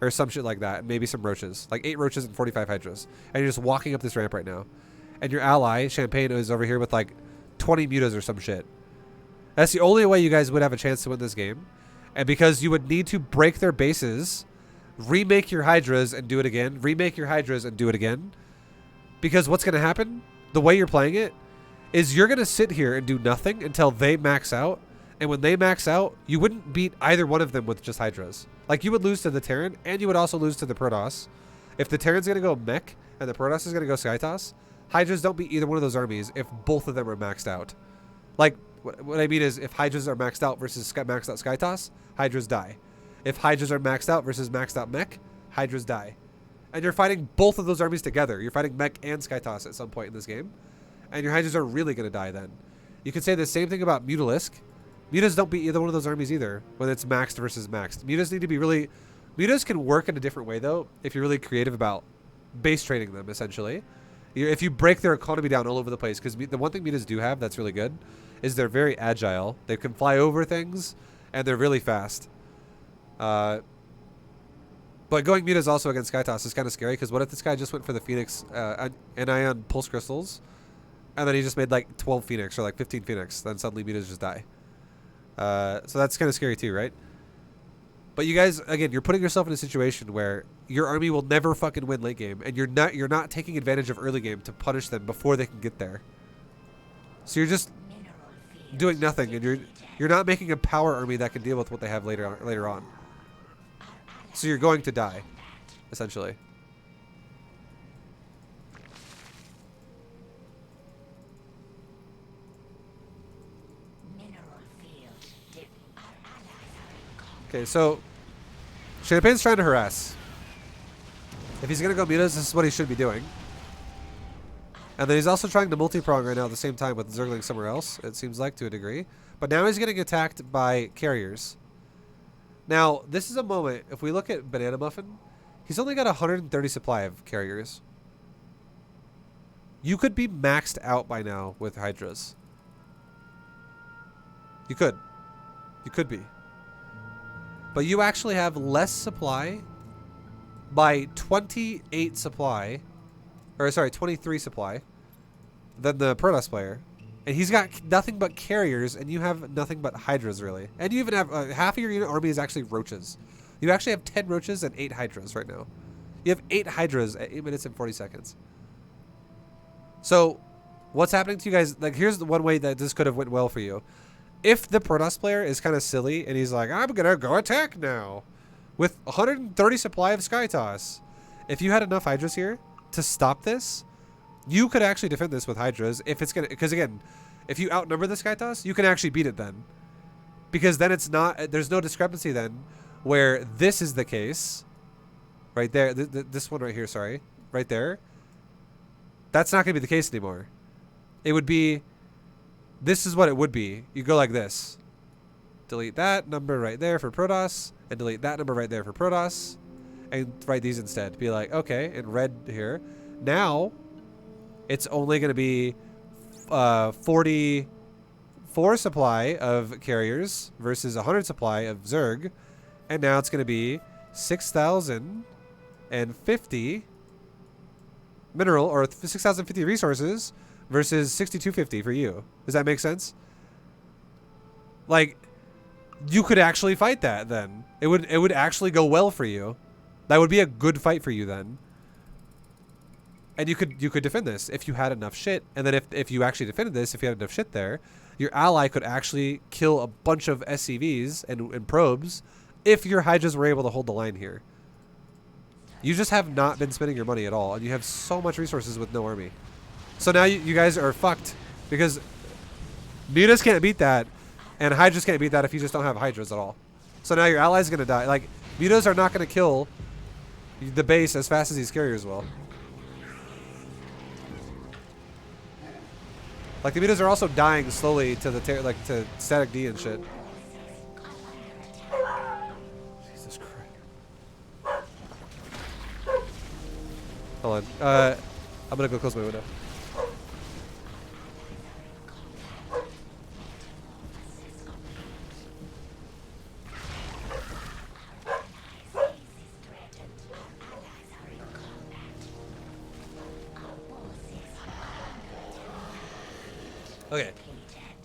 Speaker 1: Or some shit like that. Maybe some roaches. Like 8 roaches and 45 Hydras. And you're just walking up this ramp right now. And your ally, Champagne, is over here with like 20 Mutas or some shit. That's the only way you guys would have a chance to win this game. And because you would need to break their bases, remake your Hydras and do it again. Remake your Hydras and do it again. Because what's going to happen, the way you're playing it, is you're going to sit here and do nothing until they max out. And when they max out, you wouldn't beat either one of them with just Hydras. Like, you would lose to the Terran, and you would also lose to the Protoss. If the Terran's going to go mech, and the Protoss is going to go Skytoss, Hydras don't beat either one of those armies if both of them are maxed out. Like, what I mean is, if Hydras are maxed out versus maxed out Skytoss, Hydras die. If Hydras are maxed out versus maxed out mech, Hydras die. And you're fighting both of those armies together. You're fighting Mech and Skytoss at some point in this game. And your Hydras are really going to die then. You could say the same thing about Mutalisk. Mutas don't beat either one of those armies either, when it's maxed versus maxed. Mutas need to be really... Mutas can work in a different way, though, if you're really creative about base trading them, essentially. If you break their economy down all over the place, because the one thing Mutas do have that's really good is they're very agile. They can fly over things, and they're really fast. But going Mutas also against Skytoss is kind of scary, because what if this guy just went for the Phoenix Anion Pulse Crystals, and then he just made like 12 Phoenix or like 15 Phoenix, then suddenly Mutas just die. So that's kind of scary too, right? But you guys, again, you're putting yourself in a situation where your army will never fucking win late game, and you're not taking advantage of early game to punish them before they can get there. So you're just doing nothing, and you're not making a power army that can deal with what they have later on. So you're going to die, essentially. Okay, so Champagne's trying to harass. If he's gonna go Mutas, this is what he should be doing. And then he's also trying to multi-prong right now at the same time with Zergling somewhere else, it seems like, to a degree. But now he's getting attacked by carriers. Now, this is a moment, if we look at Banana Muffin, he's only got 130 supply of carriers. You could be maxed out by now with Hydras. You could. You could be. But you actually have less supply by 28 supply, or sorry, 23 supply than the Protoss player. And he's got nothing but carriers, and you have nothing but Hydras, really. And you even have half of your unit army is actually Roaches. You actually have 10 Roaches and 8 Hydras right now. You have 8 Hydras at 8 minutes and 40 seconds. So, what's happening to you guys? Like, here's the one way that this could have went well for you. If the Protoss player is kind of silly and he's like, I'm going to go attack now with 130 supply of Skytoss. If you had enough Hydras here to stop this, you could actually defend this with Hydras if it's going to, because again, if you outnumber the Skytoss, you can actually beat it then. Because then it's not, there's no discrepancy then where this is the case right there. This one right here, sorry, right there. That's not going to be the case anymore. It would be, this is what it would be. You go like this. Delete that number right there for Protoss, and delete that number right there for Protoss, and write these instead. Be like, okay, in red here. Now, it's only going to be 44 supply of carriers versus 100 supply of Zerg, and now it's going to be 6,050 mineral, or 6,050 resources versus 6,250 for you. Does that make sense? Like, you could actually fight that then. It would actually go well for you. That would be a good fight for you then. And you could defend this if you had enough shit. And then if you actually defended this, if you had enough shit there, your ally could actually kill a bunch of SCVs and probes if your Hydras were able to hold the line here. You just have not been spending your money at all, and you have so much resources with no army. So now you guys are fucked because Mutas can't beat that, and Hydras can't beat that if you just don't have Hydras at all. So now your ally's gonna die. Like, Mutas are not gonna kill the base as fast as these carriers will. Like, the Mutas are also dying slowly to the to static D and shit. Jesus Christ. Hold on. I'm gonna go close my window. Okay.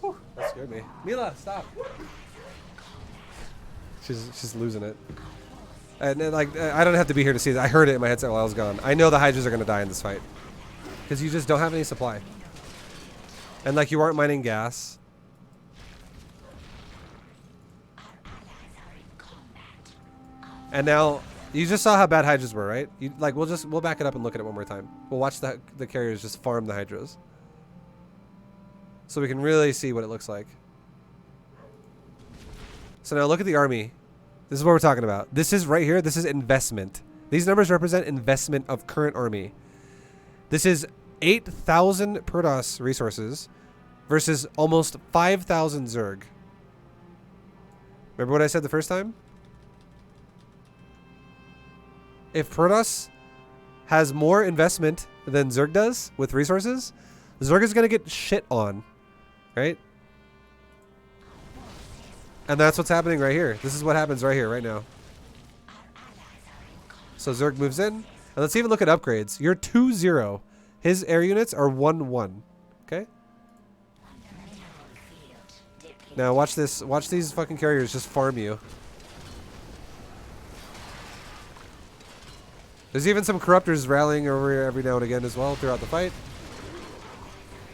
Speaker 1: Whew, that scared me. Mila, stop. She's losing it. And like, I don't have to be here to see that. I heard it in my headset while I was gone. I know the Hydras are gonna die in this fight because you just don't have any supply. And like, you aren't mining gas. And now you just saw how bad Hydras were, right? You, like, we'll back it up and look at it one more time. We'll watch the carriers just farm the Hydras, so we can really see what it looks like. So now look at the army. This is what we're talking about. This is right here. This is investment. These numbers represent investment of current army. This is 8,000 Protoss resources versus almost 5,000 Zerg. Remember what I said the first time? If Protoss has more investment than Zerg does with resources, Zerg is going to get shit on, right? And that's what's happening right here. This is what happens right here, right now. So Zerg moves in. And let's even look at upgrades. You're 2-0. His air units are 1-1. Okay? Now watch this. Watch these fucking carriers just farm you. There's even some corruptors rallying over here every now and again as well throughout the fight.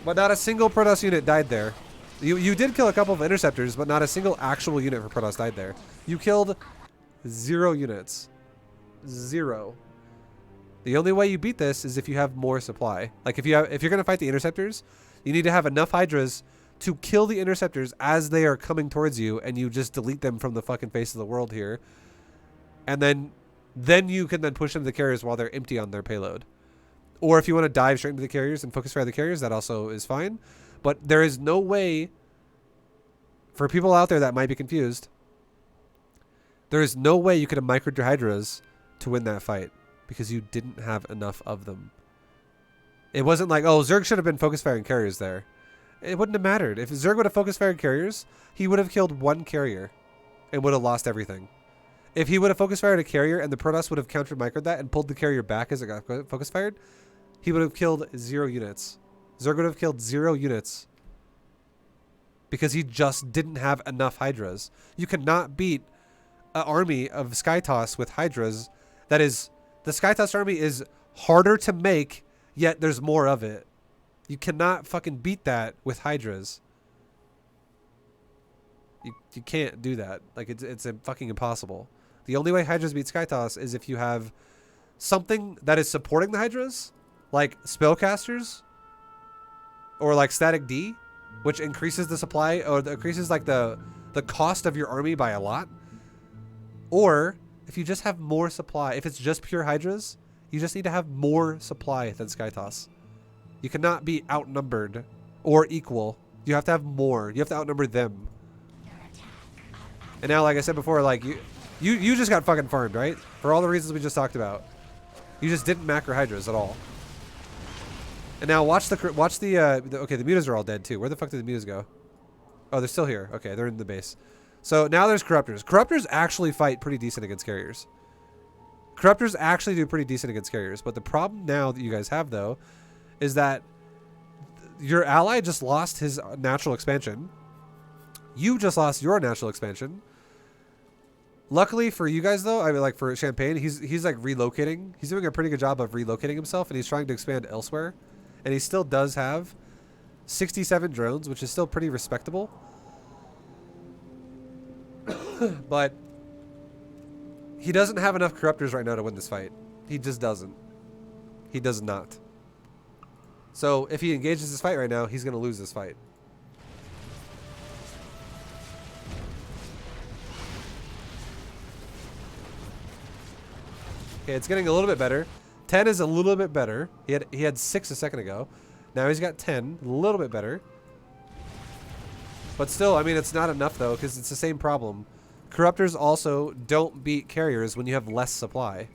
Speaker 1: But not a single Protoss unit died there. You did kill a couple of interceptors, but not a single actual unit for Protoss died there. You killed 0 units. 0. The only way you beat this is if you have more supply. Like if you're gonna fight the interceptors, you need to have enough Hydras to kill the interceptors as they are coming towards you, and you just delete them from the fucking face of the world here. And then you can then push them to the carriers while they're empty on their payload. Or if you want to dive straight into the carriers and focus fire the carriers, that also is fine. But there is no way, for people out there that might be confused, there is no way you could have microed your Hydras to win that fight because you didn't have enough of them. It wasn't like, oh, Zerg should have been focus firing carriers there. It wouldn't have mattered. If Zerg would have focus fired carriers, he would have killed 1 carrier and would have lost everything. If he would have focus fired a carrier and the Protoss would have counter microed that and pulled the carrier back as it got focus fired, he would have killed 0 units. Zerg would have killed 0 units because he just didn't have enough Hydras. You cannot beat an army of Skytoss with Hydras. That is, the Skytoss army is harder to make, yet there's more of it. You cannot fucking beat that with Hydras. You can't do that. Like, it's fucking impossible. The only way Hydras beat Skytoss is if you have something that is supporting the Hydras, like spellcasters, or like static D, which increases the supply or increases like the cost of your army by a lot. Or if you just have more supply, if it's just pure Hydras, you just need to have more supply than Skytoss. You cannot be outnumbered or equal. You have to have more. You have to outnumber them. And now, like I said before, like you just got fucking farmed, right? For all the reasons we just talked about. You just didn't macro Hydras at all. And now watch the okay, the mutas are all dead too. Where the fuck did the mutas go? Oh, they're still here. Okay, they're in the base. So now there's corruptors. Corruptors actually fight pretty decent against carriers. Corruptors actually do pretty decent against carriers. But the problem now that you guys have though is that your ally just lost his natural expansion. You just lost your natural expansion. Luckily for you guys though, I mean, like for Champagne, he's like relocating. He's doing a pretty good job of relocating himself, and he's trying to expand elsewhere. And he still does have 67 drones, which is still pretty respectable. But he doesn't have enough corruptors right now to win this fight. He just doesn't. He does not. So if he engages this fight right now, he's going to lose this fight. Okay, it's getting a little bit better. 10 is a little bit better. He had 6 a second ago. Now he's got 10, a little bit better. But still, I mean, it's not enough though, because it's the same problem. Corruptors also don't beat carriers when you have less supply.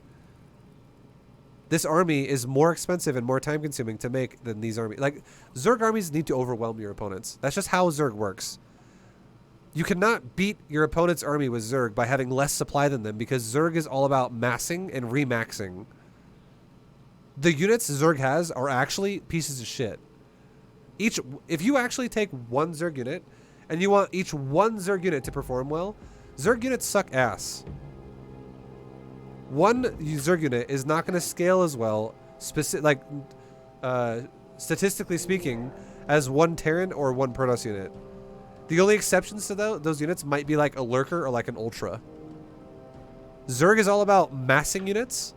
Speaker 1: This army is more expensive and more time consuming to make than these armies. Like, Zerg armies need to overwhelm your opponents. That's just how Zerg works. You cannot beat your opponent's army with Zerg by having less supply than them, because Zerg is all about massing and remaxing. The units Zerg has are actually pieces of shit. If you actually take one Zerg unit and you want each one Zerg unit to perform well, Zerg units suck ass. One Zerg unit is not going to scale as well, statistically speaking, as one Terran or one Protoss unit. The only exceptions to those units might be like a Lurker or like an Ultra. Zerg is all about massing units,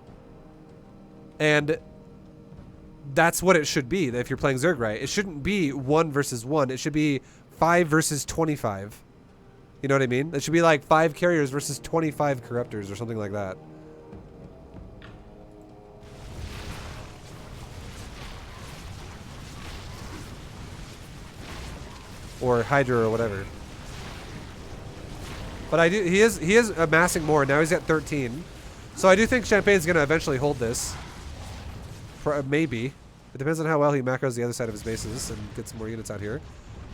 Speaker 1: and that's what it should be if you're playing Zerg right. It shouldn't be 1 versus 1. It should be 5 versus 25. You know what I mean? It should be like 5 carriers versus 25 corruptors or something like that. or Hydra or whatever. But I do. He is amassing more now. He's at 13, so I do think Champagne's gonna eventually hold this. Maybe it depends on how well he macros the other side of his bases and gets some more units out here.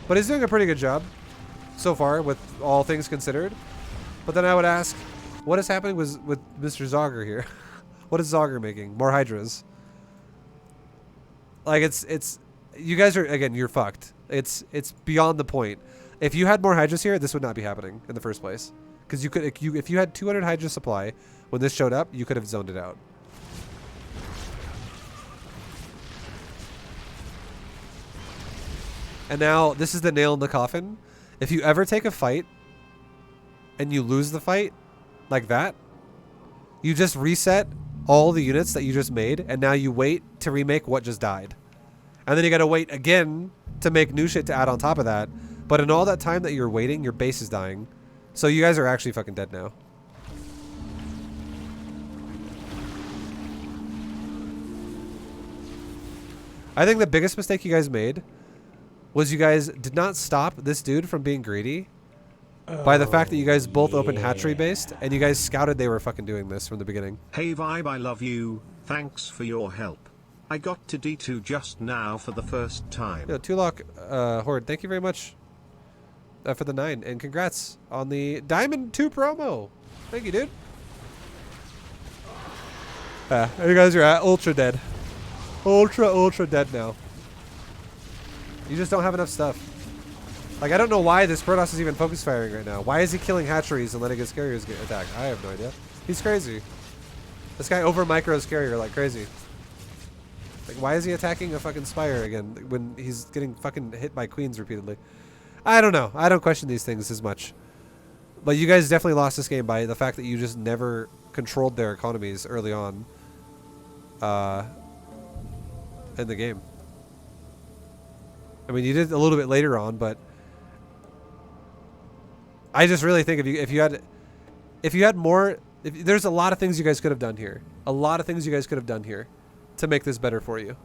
Speaker 1: But he's doing a pretty good job so far, with all things considered. But then I would ask, what is happening with Mr. Zogger here? What is Zogger making? More Hydras. Like it's you guys are, again, you're fucked. It's beyond the point. If you had more Hydras here, this would not be happening in the first place. Because if you had 200 Hydra supply when this showed up, you could have zoned it out. And now this is the nail in the coffin. If you ever take a fight and you lose the fight like that, you just reset all the units that you just made, and now you wait to remake what just died. And then you gotta wait again to make new shit to add on top of that. But in all that time that you're waiting, your base is dying. So you guys are actually fucking dead now. I think the biggest mistake you guys made was you guys did not stop this dude from being greedy by the fact that you guys both opened hatchery based, and you guys scouted they were fucking doing this from the beginning.
Speaker 3: Hey Vibe, I love you. Thanks for your help. I got to D2 just now for the first time.
Speaker 1: Yo, Tulok Horde, thank you very much for the 9, and congrats on the Diamond 2 promo. Thank you, dude. You guys are at ultra dead. Ultra dead now. You just don't have enough stuff. Like, I don't know why this Protoss is even focus firing right now. Why is he killing hatcheries and letting his carriers get attacked? I have no idea. He's crazy. This guy over micros carrier like crazy. Like, why is he attacking a fucking Spire again when he's getting fucking hit by queens repeatedly? I don't know. I don't question these things as much. But you guys definitely lost this game by the fact that you just never controlled their economies early on in the game. I mean, you did a little bit later on, but I just really think if you had more, there's a lot of things you guys could have done here. A lot of things you guys could have done here to make this better for you.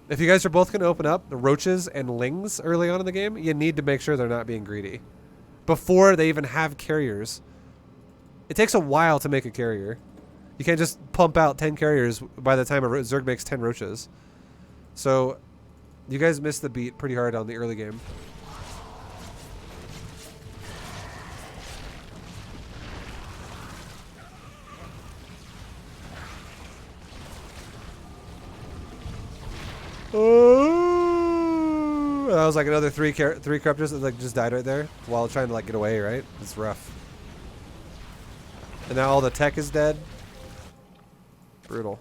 Speaker 1: If you guys are both going to open up the roaches and lings early on in the game, you need to make sure they're not being greedy before they even have carriers. It takes a while to make a carrier. You can't just pump out 10 carriers by the time a Zerg makes 10 roaches. So you guys missed the beat pretty hard on the early game. Oh, that was like another three corruptors that like just died right there while trying to like get away, right? It's rough. And now all the tech is dead. Brutal.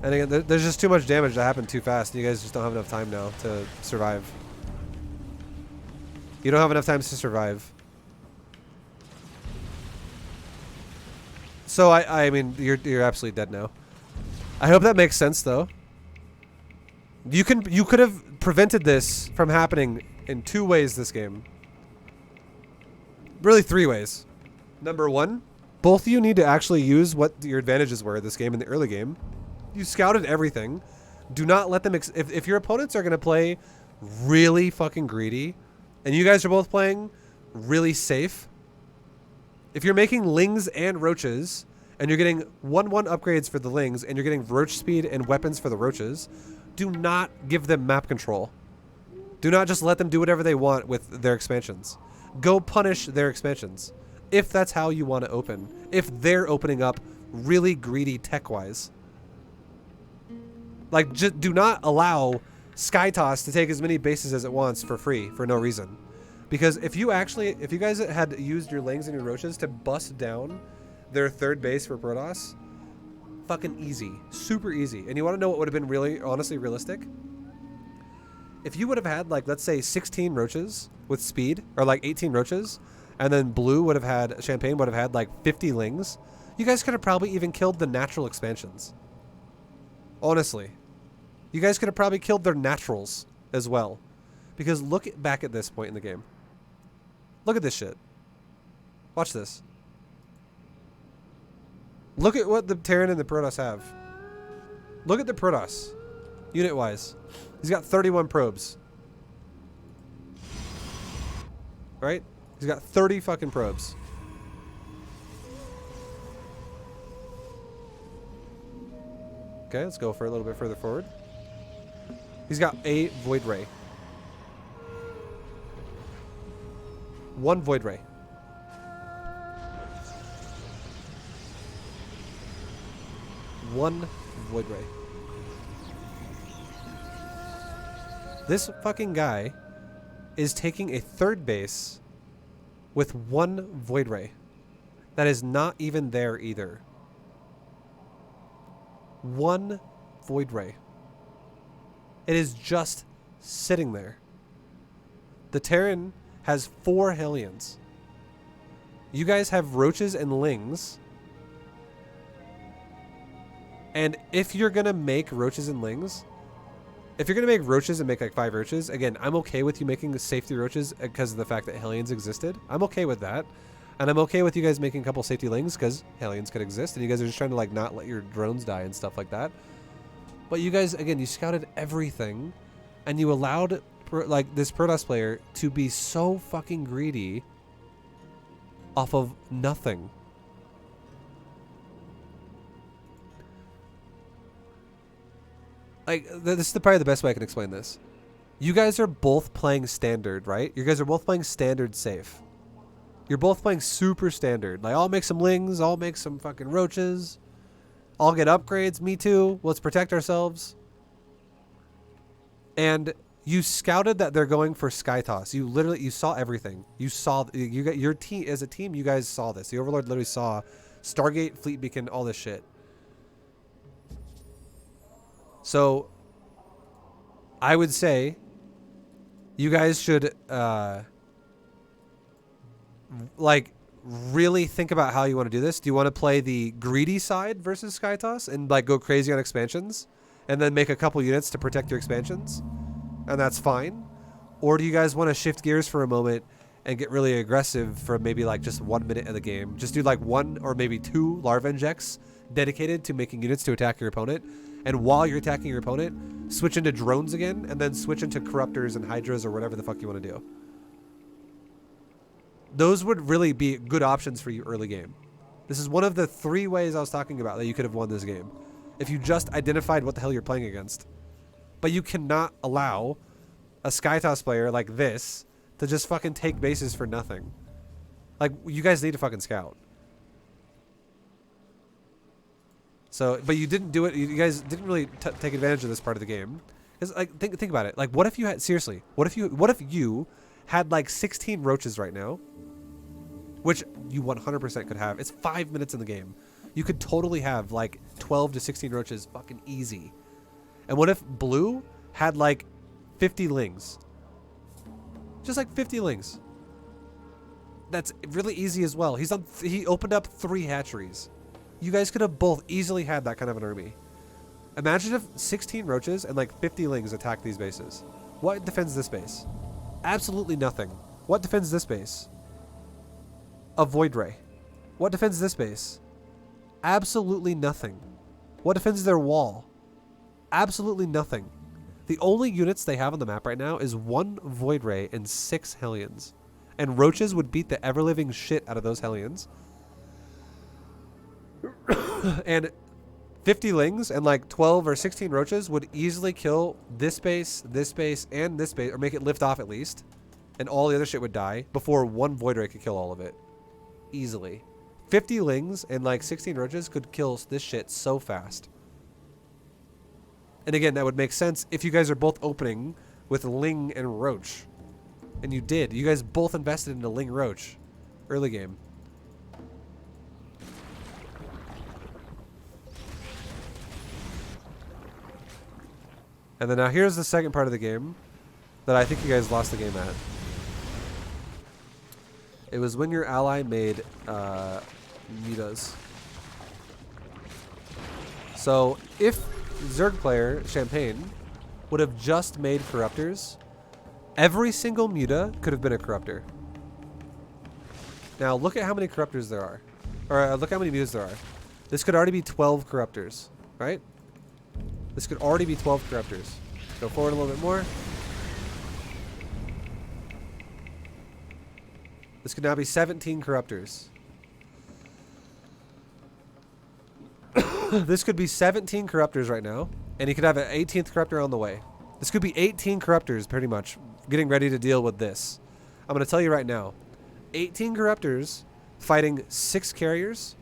Speaker 1: And again, there's just too much damage that happened too fast. And you guys just don't have enough time now to survive. You don't have enough time to survive. So I mean, you're absolutely dead now. I hope that makes sense though. You could have prevented this from happening in 2 ways this game. Really 3 ways. Number 1, both of you need to actually use what your advantages were this game in the early game. You scouted everything. Do not let them if your opponents are going to play really fucking greedy and you guys are both playing really safe. If you're making lings and roaches and you're getting 1/1 upgrades for the lings and you're getting roach speed and weapons for the roaches, do not give them map control. Do not just let them do whatever they want with their expansions. Go punish their expansions. If that's how you want to open. If they're opening up really greedy tech-wise. Like, just do not allow SkyToss to take as many bases as it wants for free, for no reason. Because if you guys had used your lings and your roaches to bust down their 3rd base for Protoss, fucking easy. Super easy. And you want to know what would have been really, honestly realistic? If you would have had, like, let's say 16 roaches with speed, or like 18 roaches, and then Champagne would have had like 50 lings, you guys could have probably even killed the natural expansions. Honestly. You guys could have probably killed their naturals as well. Because look back at this point in the game. Look at this shit. Watch this. Look at what the Terran and the Protoss have. Look at the Protoss, unit-wise. He's got 31 probes. Right? He's got 30 fucking probes. Okay, let's go for a little bit further forward. He's got a Void Ray. 1 Void Ray. One Void Ray. This fucking guy is taking a third base with 1 Void Ray. That is not even there either. 1 Void Ray. It is just sitting there. The Terran has 4 Hellions. You guys have Roaches and Lings. And if you're going to make Roaches and Lings, if you're going to make Roaches and make like 5 Roaches, again, I'm okay with you making the safety Roaches because of the fact that Hellions existed. I'm okay with that. And I'm okay with you guys making a couple safety Lings because Hellions could exist and you guys are just trying to like not let your drones die and stuff like that. But you guys, again, you scouted everything and you allowed like this Protoss player to be so fucking greedy off of nothing. Like, this is probably the best way I can explain this. You guys are both playing standard, right? You guys are both playing standard safe. You're both playing super standard. Like, I'll make some Lings, I'll make some fucking Roaches. I'll get upgrades, me too. Let's protect ourselves. And you scouted that they're going for Sky Toss. You literally, you saw everything. You saw, you got your team, as a team, you guys saw this. The Overlord literally saw Stargate, Fleet Beacon, all this shit. So, I would say you guys should, like, really think about how you want to do this. Do you want to play the greedy side versus Sky Toss and, like, go crazy on expansions and then make a couple units to protect your expansions? And that's fine. Or do you guys want to shift gears for a moment and get really aggressive for maybe, like, just 1 minute of the game? Just do, like, 1 or maybe 2 Larva Injects dedicated to making units to attack your opponent. And while you're attacking your opponent, switch into drones again, and then switch into corruptors and hydras or whatever the fuck you want to do. Those would really be good options for you early game. This is one of the 3 ways I was talking about that you could have won this game. If you just identified what the hell you're playing against. But you cannot allow a Sky Toss player like this to just fucking take bases for nothing. Like, you guys need to fucking scout. So, but you didn't do it. You guys didn't really take advantage of this part of the game. Because, like, think about it. Like, what if you had, seriously, what if you had like 16 Roaches right now, which you 100% could have. It's 5 minutes in the game. You could totally have like 12 to 16 Roaches, fucking easy. And what if Blue had like 50 Lings? Just like 50 Lings. That's really easy as well. He opened up 3 hatcheries. You guys could have both easily had that kind of an army. Imagine if 16 Roaches and like 50 Lings attack these bases. What defends this base? Absolutely nothing. What defends this base? A Void Ray. What defends this base? Absolutely nothing. What defends their wall? Absolutely nothing. The only units they have on the map right now is 1 Void Ray and 6 Hellions. And Roaches would beat the ever-living shit out of those Hellions. And 50 Lings and like 12 or 16 Roaches would easily kill this base, and this base, or make it lift off at least. And all the other shit would die before 1 Void Ray could kill all of it. Easily. 50 Lings and like 16 Roaches could kill this shit so fast. And again, that would make sense if you guys are both opening with Ling and Roach. And you did. You guys both invested in a Ling Roach early game. And then now here's the second part of the game that I think you guys lost the game at. It was when your ally made mutas. So if Zerg player Champagne would have just made corruptors, every single muta could have been a corruptor. Now look at how many corruptors there are. Or look how many mutas there are. This could already be 12 corruptors, right? This could already be 12 corruptors. Go forward a little bit more. This could now be 17 corruptors. This could be 17 corruptors right now. And he could have an 18th corruptor on the way. This could be 18 corruptors, pretty much, getting ready to deal with this. I'm going to tell you right now. 18 corruptors fighting 6 carriers.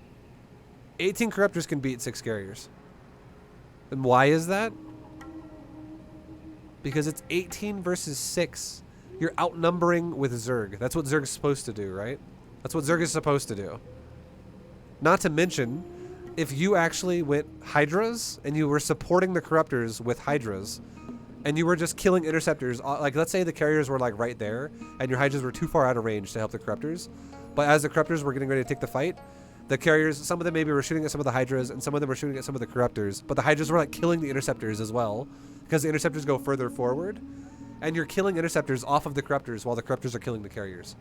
Speaker 1: 18 corruptors can beat 6 carriers. And why is that? Because it's 18 versus 6. You're outnumbering with Zerg. That's what Zerg's supposed to do, right? That's what Zerg is supposed to do. Not to mention, if you actually went Hydras and you were supporting the corruptors with Hydras, and you were just killing interceptors, like let's say the carriers were like right there, and your Hydras were too far out of range to help the corruptors, but as the corruptors were getting ready to take the fight, the carriers, some of them maybe were shooting at some of the Hydras, and some of them were shooting at some of the corruptors, but the Hydras were like killing the interceptors as well, because the interceptors go further forward, and you're killing interceptors off of the corruptors while the corruptors are killing the carriers.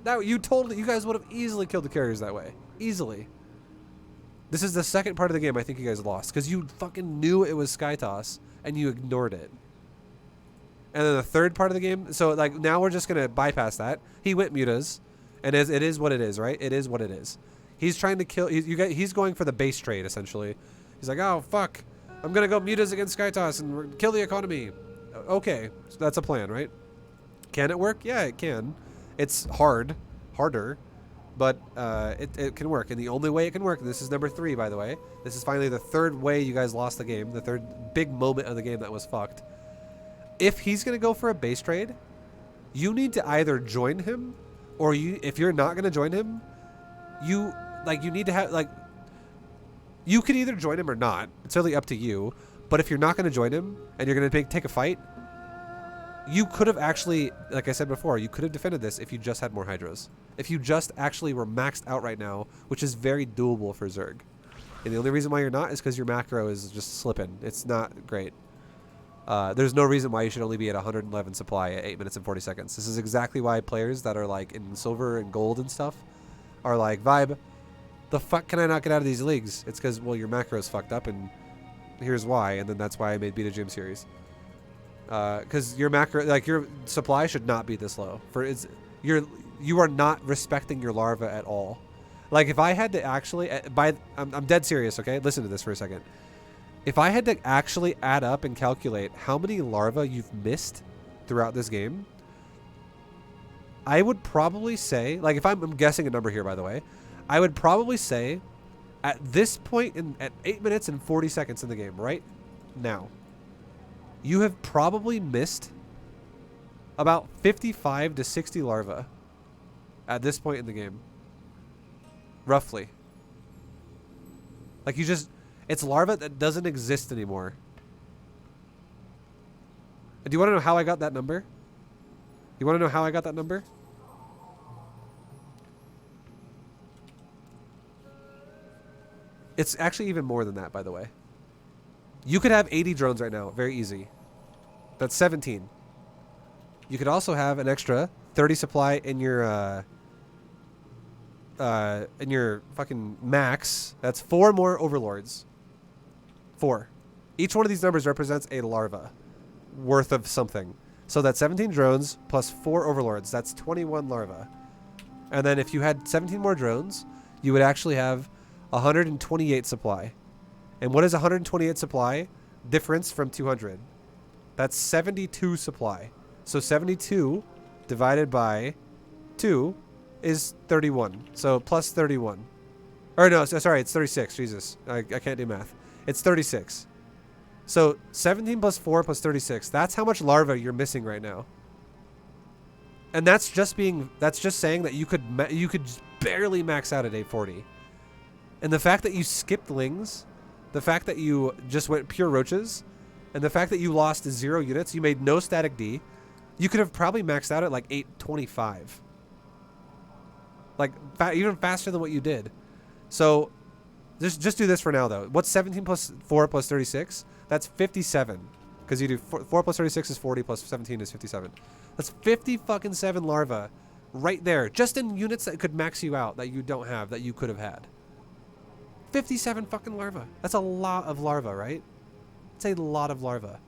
Speaker 1: Now, you guys would have easily killed the carriers that way. Easily. This is the second part of the game I think you guys lost, because you fucking knew it was Skytoss, and you ignored it. And then the third part of the game, so like now we're just going to bypass that. He went mutas, and it is what it is, right? It is what it is. He's trying to kill, he's going for the base trade, essentially. He's like, oh, fuck. I'm going to go mutas against Skytoss and kill the economy. Okay, so that's a plan, right? Can it work? Yeah, it can. It's harder, but it can work. And the only way it can work, and this is number 3, by the way. This is finally the third way you guys lost the game, the third big moment of the game that was fucked. If he's going to go for a base trade, you need to either join him, or if you're not going to join him, you need to have, like, you could either join him or not. It's totally up to you. But if you're not going to join him, and you're going to take a fight, you could have actually, like I said before, you could have defended this if you just had more Hydras. If you just actually were maxed out right now, which is very doable for Zerg. And the only reason why you're not is because your macro is just slipping. It's not great. There's no reason why you should only be at 111 supply at 8 minutes and 40 seconds. This is exactly why players that are like in silver and gold and stuff are like, Vibe, the fuck can I not get out of these leagues? It's because, well, your macro is fucked up, and here's why. And then that's why I made Beta Gym series. Because your macro, like your supply should not be this low. You are not respecting your larva at all. Like if I had to actually, I'm dead serious, okay? Listen to this for a second. If I had to actually add up and calculate how many larvae you've missed throughout this game, I would probably say, like if I'm guessing a number here, by the way, I would probably say at this point at 8 minutes and 40 seconds in the game, right now, you have probably missed about 55 to 60 larvae at this point in the game. Roughly. Like it's larva that doesn't exist anymore. And do you want to know how I got that number? You want to know how I got that number? It's actually even more than that, by the way. You could have 80 drones right now. Very easy. That's 17. You could also have an extra 30 supply in your fucking max. That's 4 more overlords. 4. Each one of these numbers represents a larva worth of something. So that's 17 drones plus 4 overlords. That's 21 larvae. And then if you had 17 more drones, you would actually have 128 supply. And what is 128 supply difference from 200? That's 72 supply. So 72 divided by 2 is 31. So plus 31. Or no, sorry, it's 36. Jesus, I can't do math. It's 36. So 17 plus 4 plus 36. That's how much larva you're missing right now. And that's just saying that you could barely max out at 840. And the fact that you skipped lings, the fact that you just went pure roaches, and the fact that you lost 0 units, you made no static D, you could have probably maxed out at like 825. Like even faster than what you did. So just do this for now though. What's 17 plus 4 plus 36? That's 57. Because you do 4 plus 36 is 40 plus 17 is 57. That's 50 fucking 7 larvae Right there. Just in units that could max you out that you don't have, that you could have had. 57 fucking larvae. That's a lot of larvae, right? It's a lot of larvae.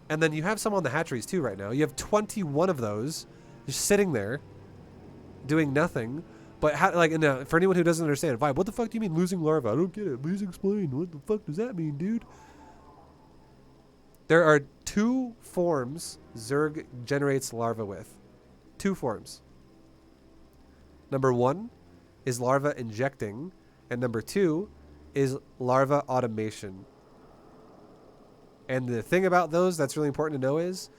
Speaker 1: And then you have some on the hatcheries too right now. You have 21 of those just sitting there doing nothing. But for anyone who doesn't understand, Vibe, what the fuck do you mean losing larvae? I don't get it. Please explain. What the fuck does that mean, dude? There are 2 forms Zerg generates larvae with. 2 forms. Number 1 is larva injecting, and number 2 is larva automation. And the thing about those that's really important to know is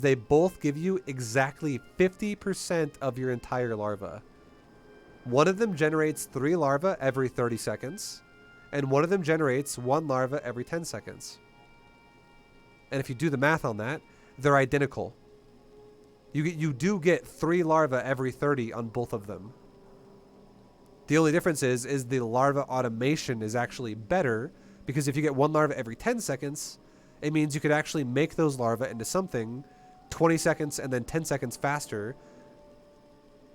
Speaker 1: they both give you exactly 50% of your entire larva. One of them generates 3 larvae every 30 seconds, and one of them generates 1 larva every 10 seconds. And if you do the math on that, they're identical. You do get 3 larvae every 30 on both of them. The only difference is the larva automation is actually better, because if you get 1 larva every 10 seconds, it means you could actually make those larvae into something 20 seconds and then 10 seconds faster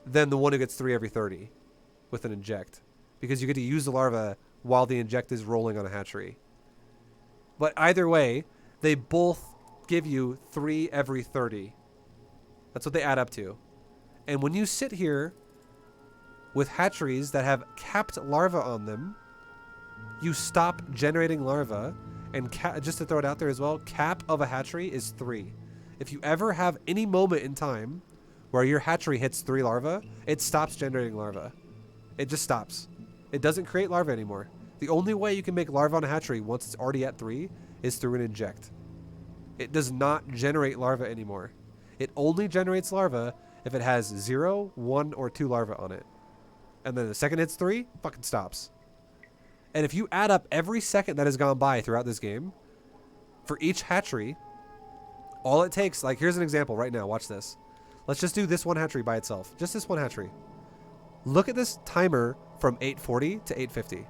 Speaker 1: than the one who gets 3 every 30 with an inject. Because you get to use the larva while the inject is rolling on a hatchery. But either way, they both give you 3 every 30. That's what they add up to. And when you sit here with hatcheries that have capped larvae on them, you stop generating larvae. And just to throw it out there as well, cap of a hatchery is 3. If you ever have any moment in time where your hatchery hits 3 larvae, it stops generating larvae. It just stops. It doesn't create larvae anymore. The only way you can make larvae on a hatchery once it's already at 3 is through an inject. It does not generate larvae anymore. It only generates larvae if it has 0, 1, or 2 larvae on it. And then the second it's 3, fucking stops. And if you add up every second that has gone by throughout this game, for each hatchery, all it takes, like here's an example right now, watch this. Let's just do this one hatchery by itself. Just this one hatchery. Look at this timer from 8:40 to 8:50.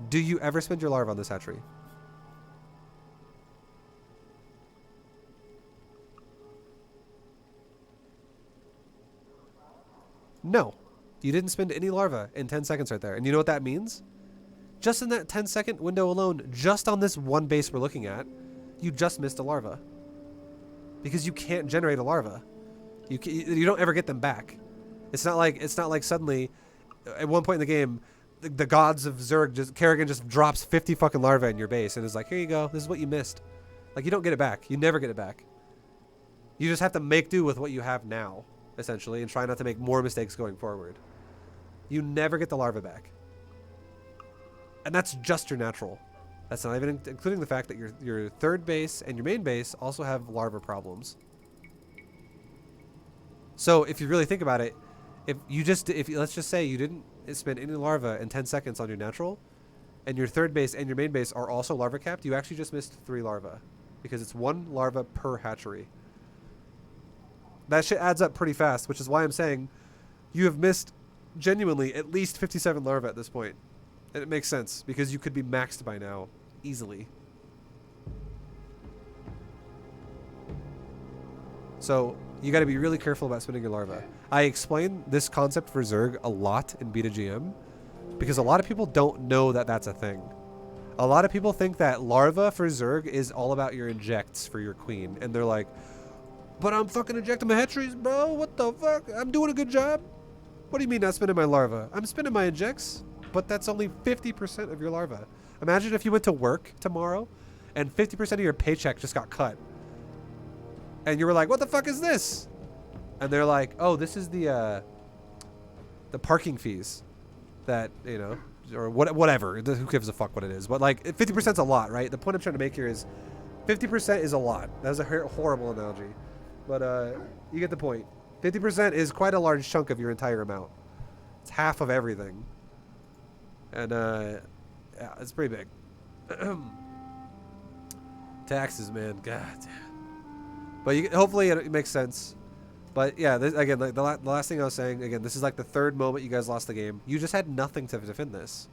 Speaker 1: Do you ever spend your larva on this hatchery? No. You didn't spend any larva in 10 seconds right there. And you know what that means? Just in that 10-second window alone, just on this one base we're looking at, you just missed a larva. Because you can't generate a larva. You don't ever get them back. It's not like suddenly, at one point in the game, the gods of Zerg, Kerrigan just drops 50 fucking larvae in your base and is like, here you go, this is what you missed. Like, you don't get it back. You never get it back. You just have to make do with what you have now, essentially, and try not to make more mistakes going forward. You never get the larva back. And that's just your natural. That's not even including the fact that your third base and your main base also have larva problems. So if you really think about it, let's just say you didn't spend any larva in 10 seconds on your natural, and your third base and your main base are also larva capped, you actually just missed 3 larvae, because it's 1 larva per hatchery. That shit adds up pretty fast, which is why I'm saying you have missed genuinely at least 57 larvae at this point. And it makes sense, because you could be maxed by now, easily. So, you gotta be really careful about spending your larva. I explain this concept for Zerg a lot in Beta GM, because a lot of people don't know that that's a thing. A lot of people think that larva for Zerg is all about your injects for your queen, and they're like, but I'm fucking injecting my hatcheries, bro, what the fuck? I'm doing a good job. What do you mean not spending my larva? I'm spending my injects. But that's only 50% of your larva. Imagine if you went to work tomorrow and 50% of your paycheck just got cut. And you were like, what the fuck is this? And they're like, oh, this is the parking fees that, you know, or whatever. Who gives a fuck what it is? But like 50% is a lot, right? The point I'm trying to make here is 50% is a lot. That was a horrible analogy. But you get the point. 50% is quite a large chunk of your entire amount. It's half of everything. And, yeah, it's pretty big. Taxes, man. God damn. But hopefully it makes sense. But, yeah, again, like the last thing I was saying, again, this is like the 3rd moment you guys lost the game. You just had nothing to defend this.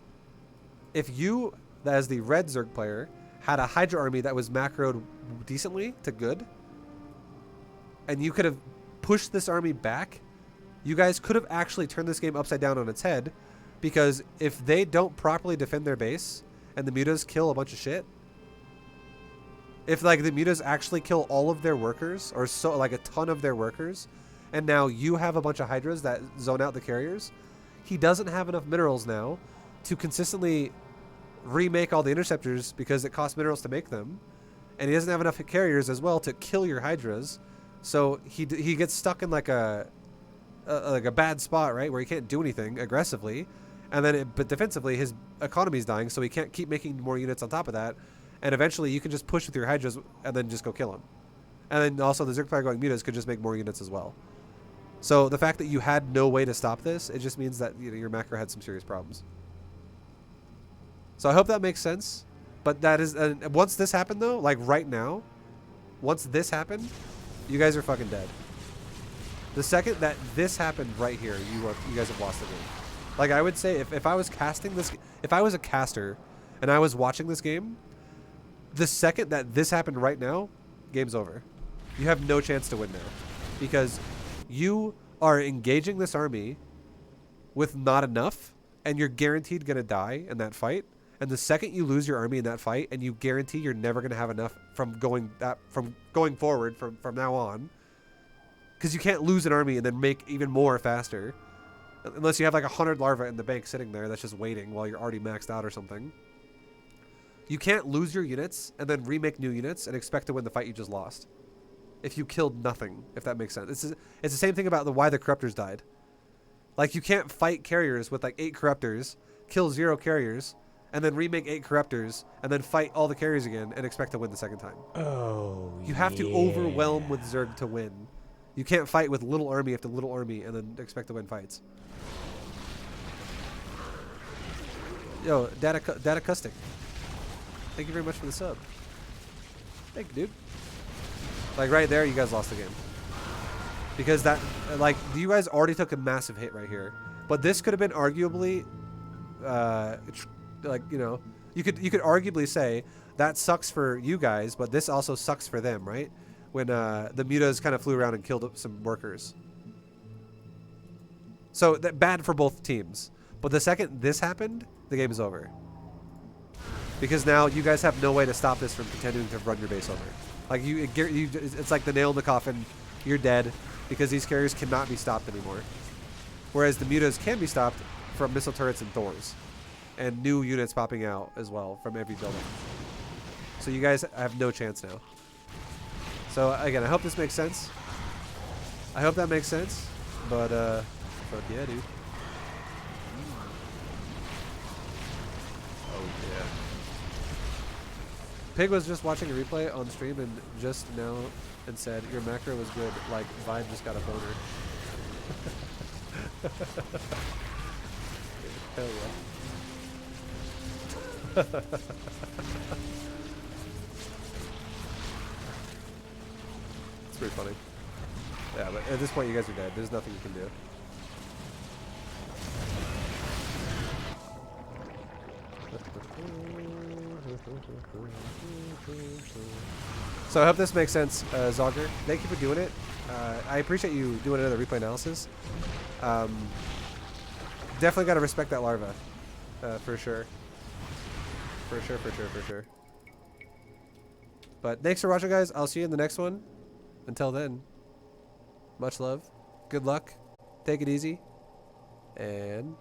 Speaker 1: If you, as the red Zerg player, had a Hydra army that was macroed decently to good, and you could have pushed this army back, you guys could have actually turned this game upside down on its head, because if they don't properly defend their base and the mutas kill a bunch of shit, if like the mutas actually kill all of their workers or so like a ton of their workers, and now you have a bunch of hydras that zone out the carriers, he doesn't have enough minerals now to consistently remake all the interceptors because it costs minerals to make them, and he doesn't have enough carriers as well to kill your hydras, so he gets stuck in like a bad spot, right, where he can't do anything aggressively, and then but defensively his economy's dying, so he can't keep making more units on top of that, and eventually you can just push with your hydras and then just go kill him, and then also the Zerg player going mutas could just make more units as well. So the fact that you had no way to stop this, it just means that your macro had some serious problems. So I hope that makes sense. But that is once this happened though, like right now, once this happened, you guys are fucking dead. The second that this happened right here, you guys have lost the game. Like I would say, if I was casting this, if I was a caster and I was watching this game, the second that this happened right now, game's over. You have no chance to win now, because you are engaging this army with not enough, and you're guaranteed gonna die in that fight. And the second you lose your army in that fight, and you guarantee you're never gonna have enough from going forward from now on, because you can't lose an army and then make even more faster, unless you have like 100 larvae in the bank sitting there that's just waiting while you're already maxed out or something. You can't lose your units and then remake new units and expect to win the fight you just lost. If you killed nothing, if that makes sense. It's the same thing about why the corruptors died. Like you can't fight carriers with like 8 corruptors, kill 0 carriers, and then remake 8 corruptors, and then fight all the carriers again and expect to win the second time.
Speaker 4: Oh,
Speaker 1: you have to overwhelm with Zerg to win. You can't fight with little army after little army and then expect to win fights. Yo, Data Custic. Thank you very much for the sub. Thank you, dude. Like right there, you guys lost the game. Because that, like, you guys already took a massive hit right here. But this could have been arguably, like, you know, you could arguably say that sucks for you guys, but this also sucks for them, right? When the mutas kind of flew around and killed some workers. So that bad for both teams. But the second this happened, the game is over. Because now you guys have no way to stop this from continuing to run your base over. Like it's like the nail in the coffin. You're dead because these carriers cannot be stopped anymore. Whereas the mutas can be stopped from missile turrets and Thors, and new units popping out as well from every building. So you guys have no chance now. So again, I hope this makes sense. I hope that makes sense. But yeah, dude. Oh yeah. Pig was just watching a replay on stream and just now and said your macro was good, like Vibe just got a boner. Hell yeah. It's pretty funny. Yeah, but at this point you guys are dead. There's nothing you can do. So I hope this makes sense, Zogger. Thank you for doing it. I appreciate you doing another replay analysis. Definitely got to respect that larva, for sure. For sure. But thanks for watching, guys. I'll see you in the next one. Until then, much love. Good luck. Take it easy. And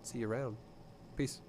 Speaker 1: see you around. Peace.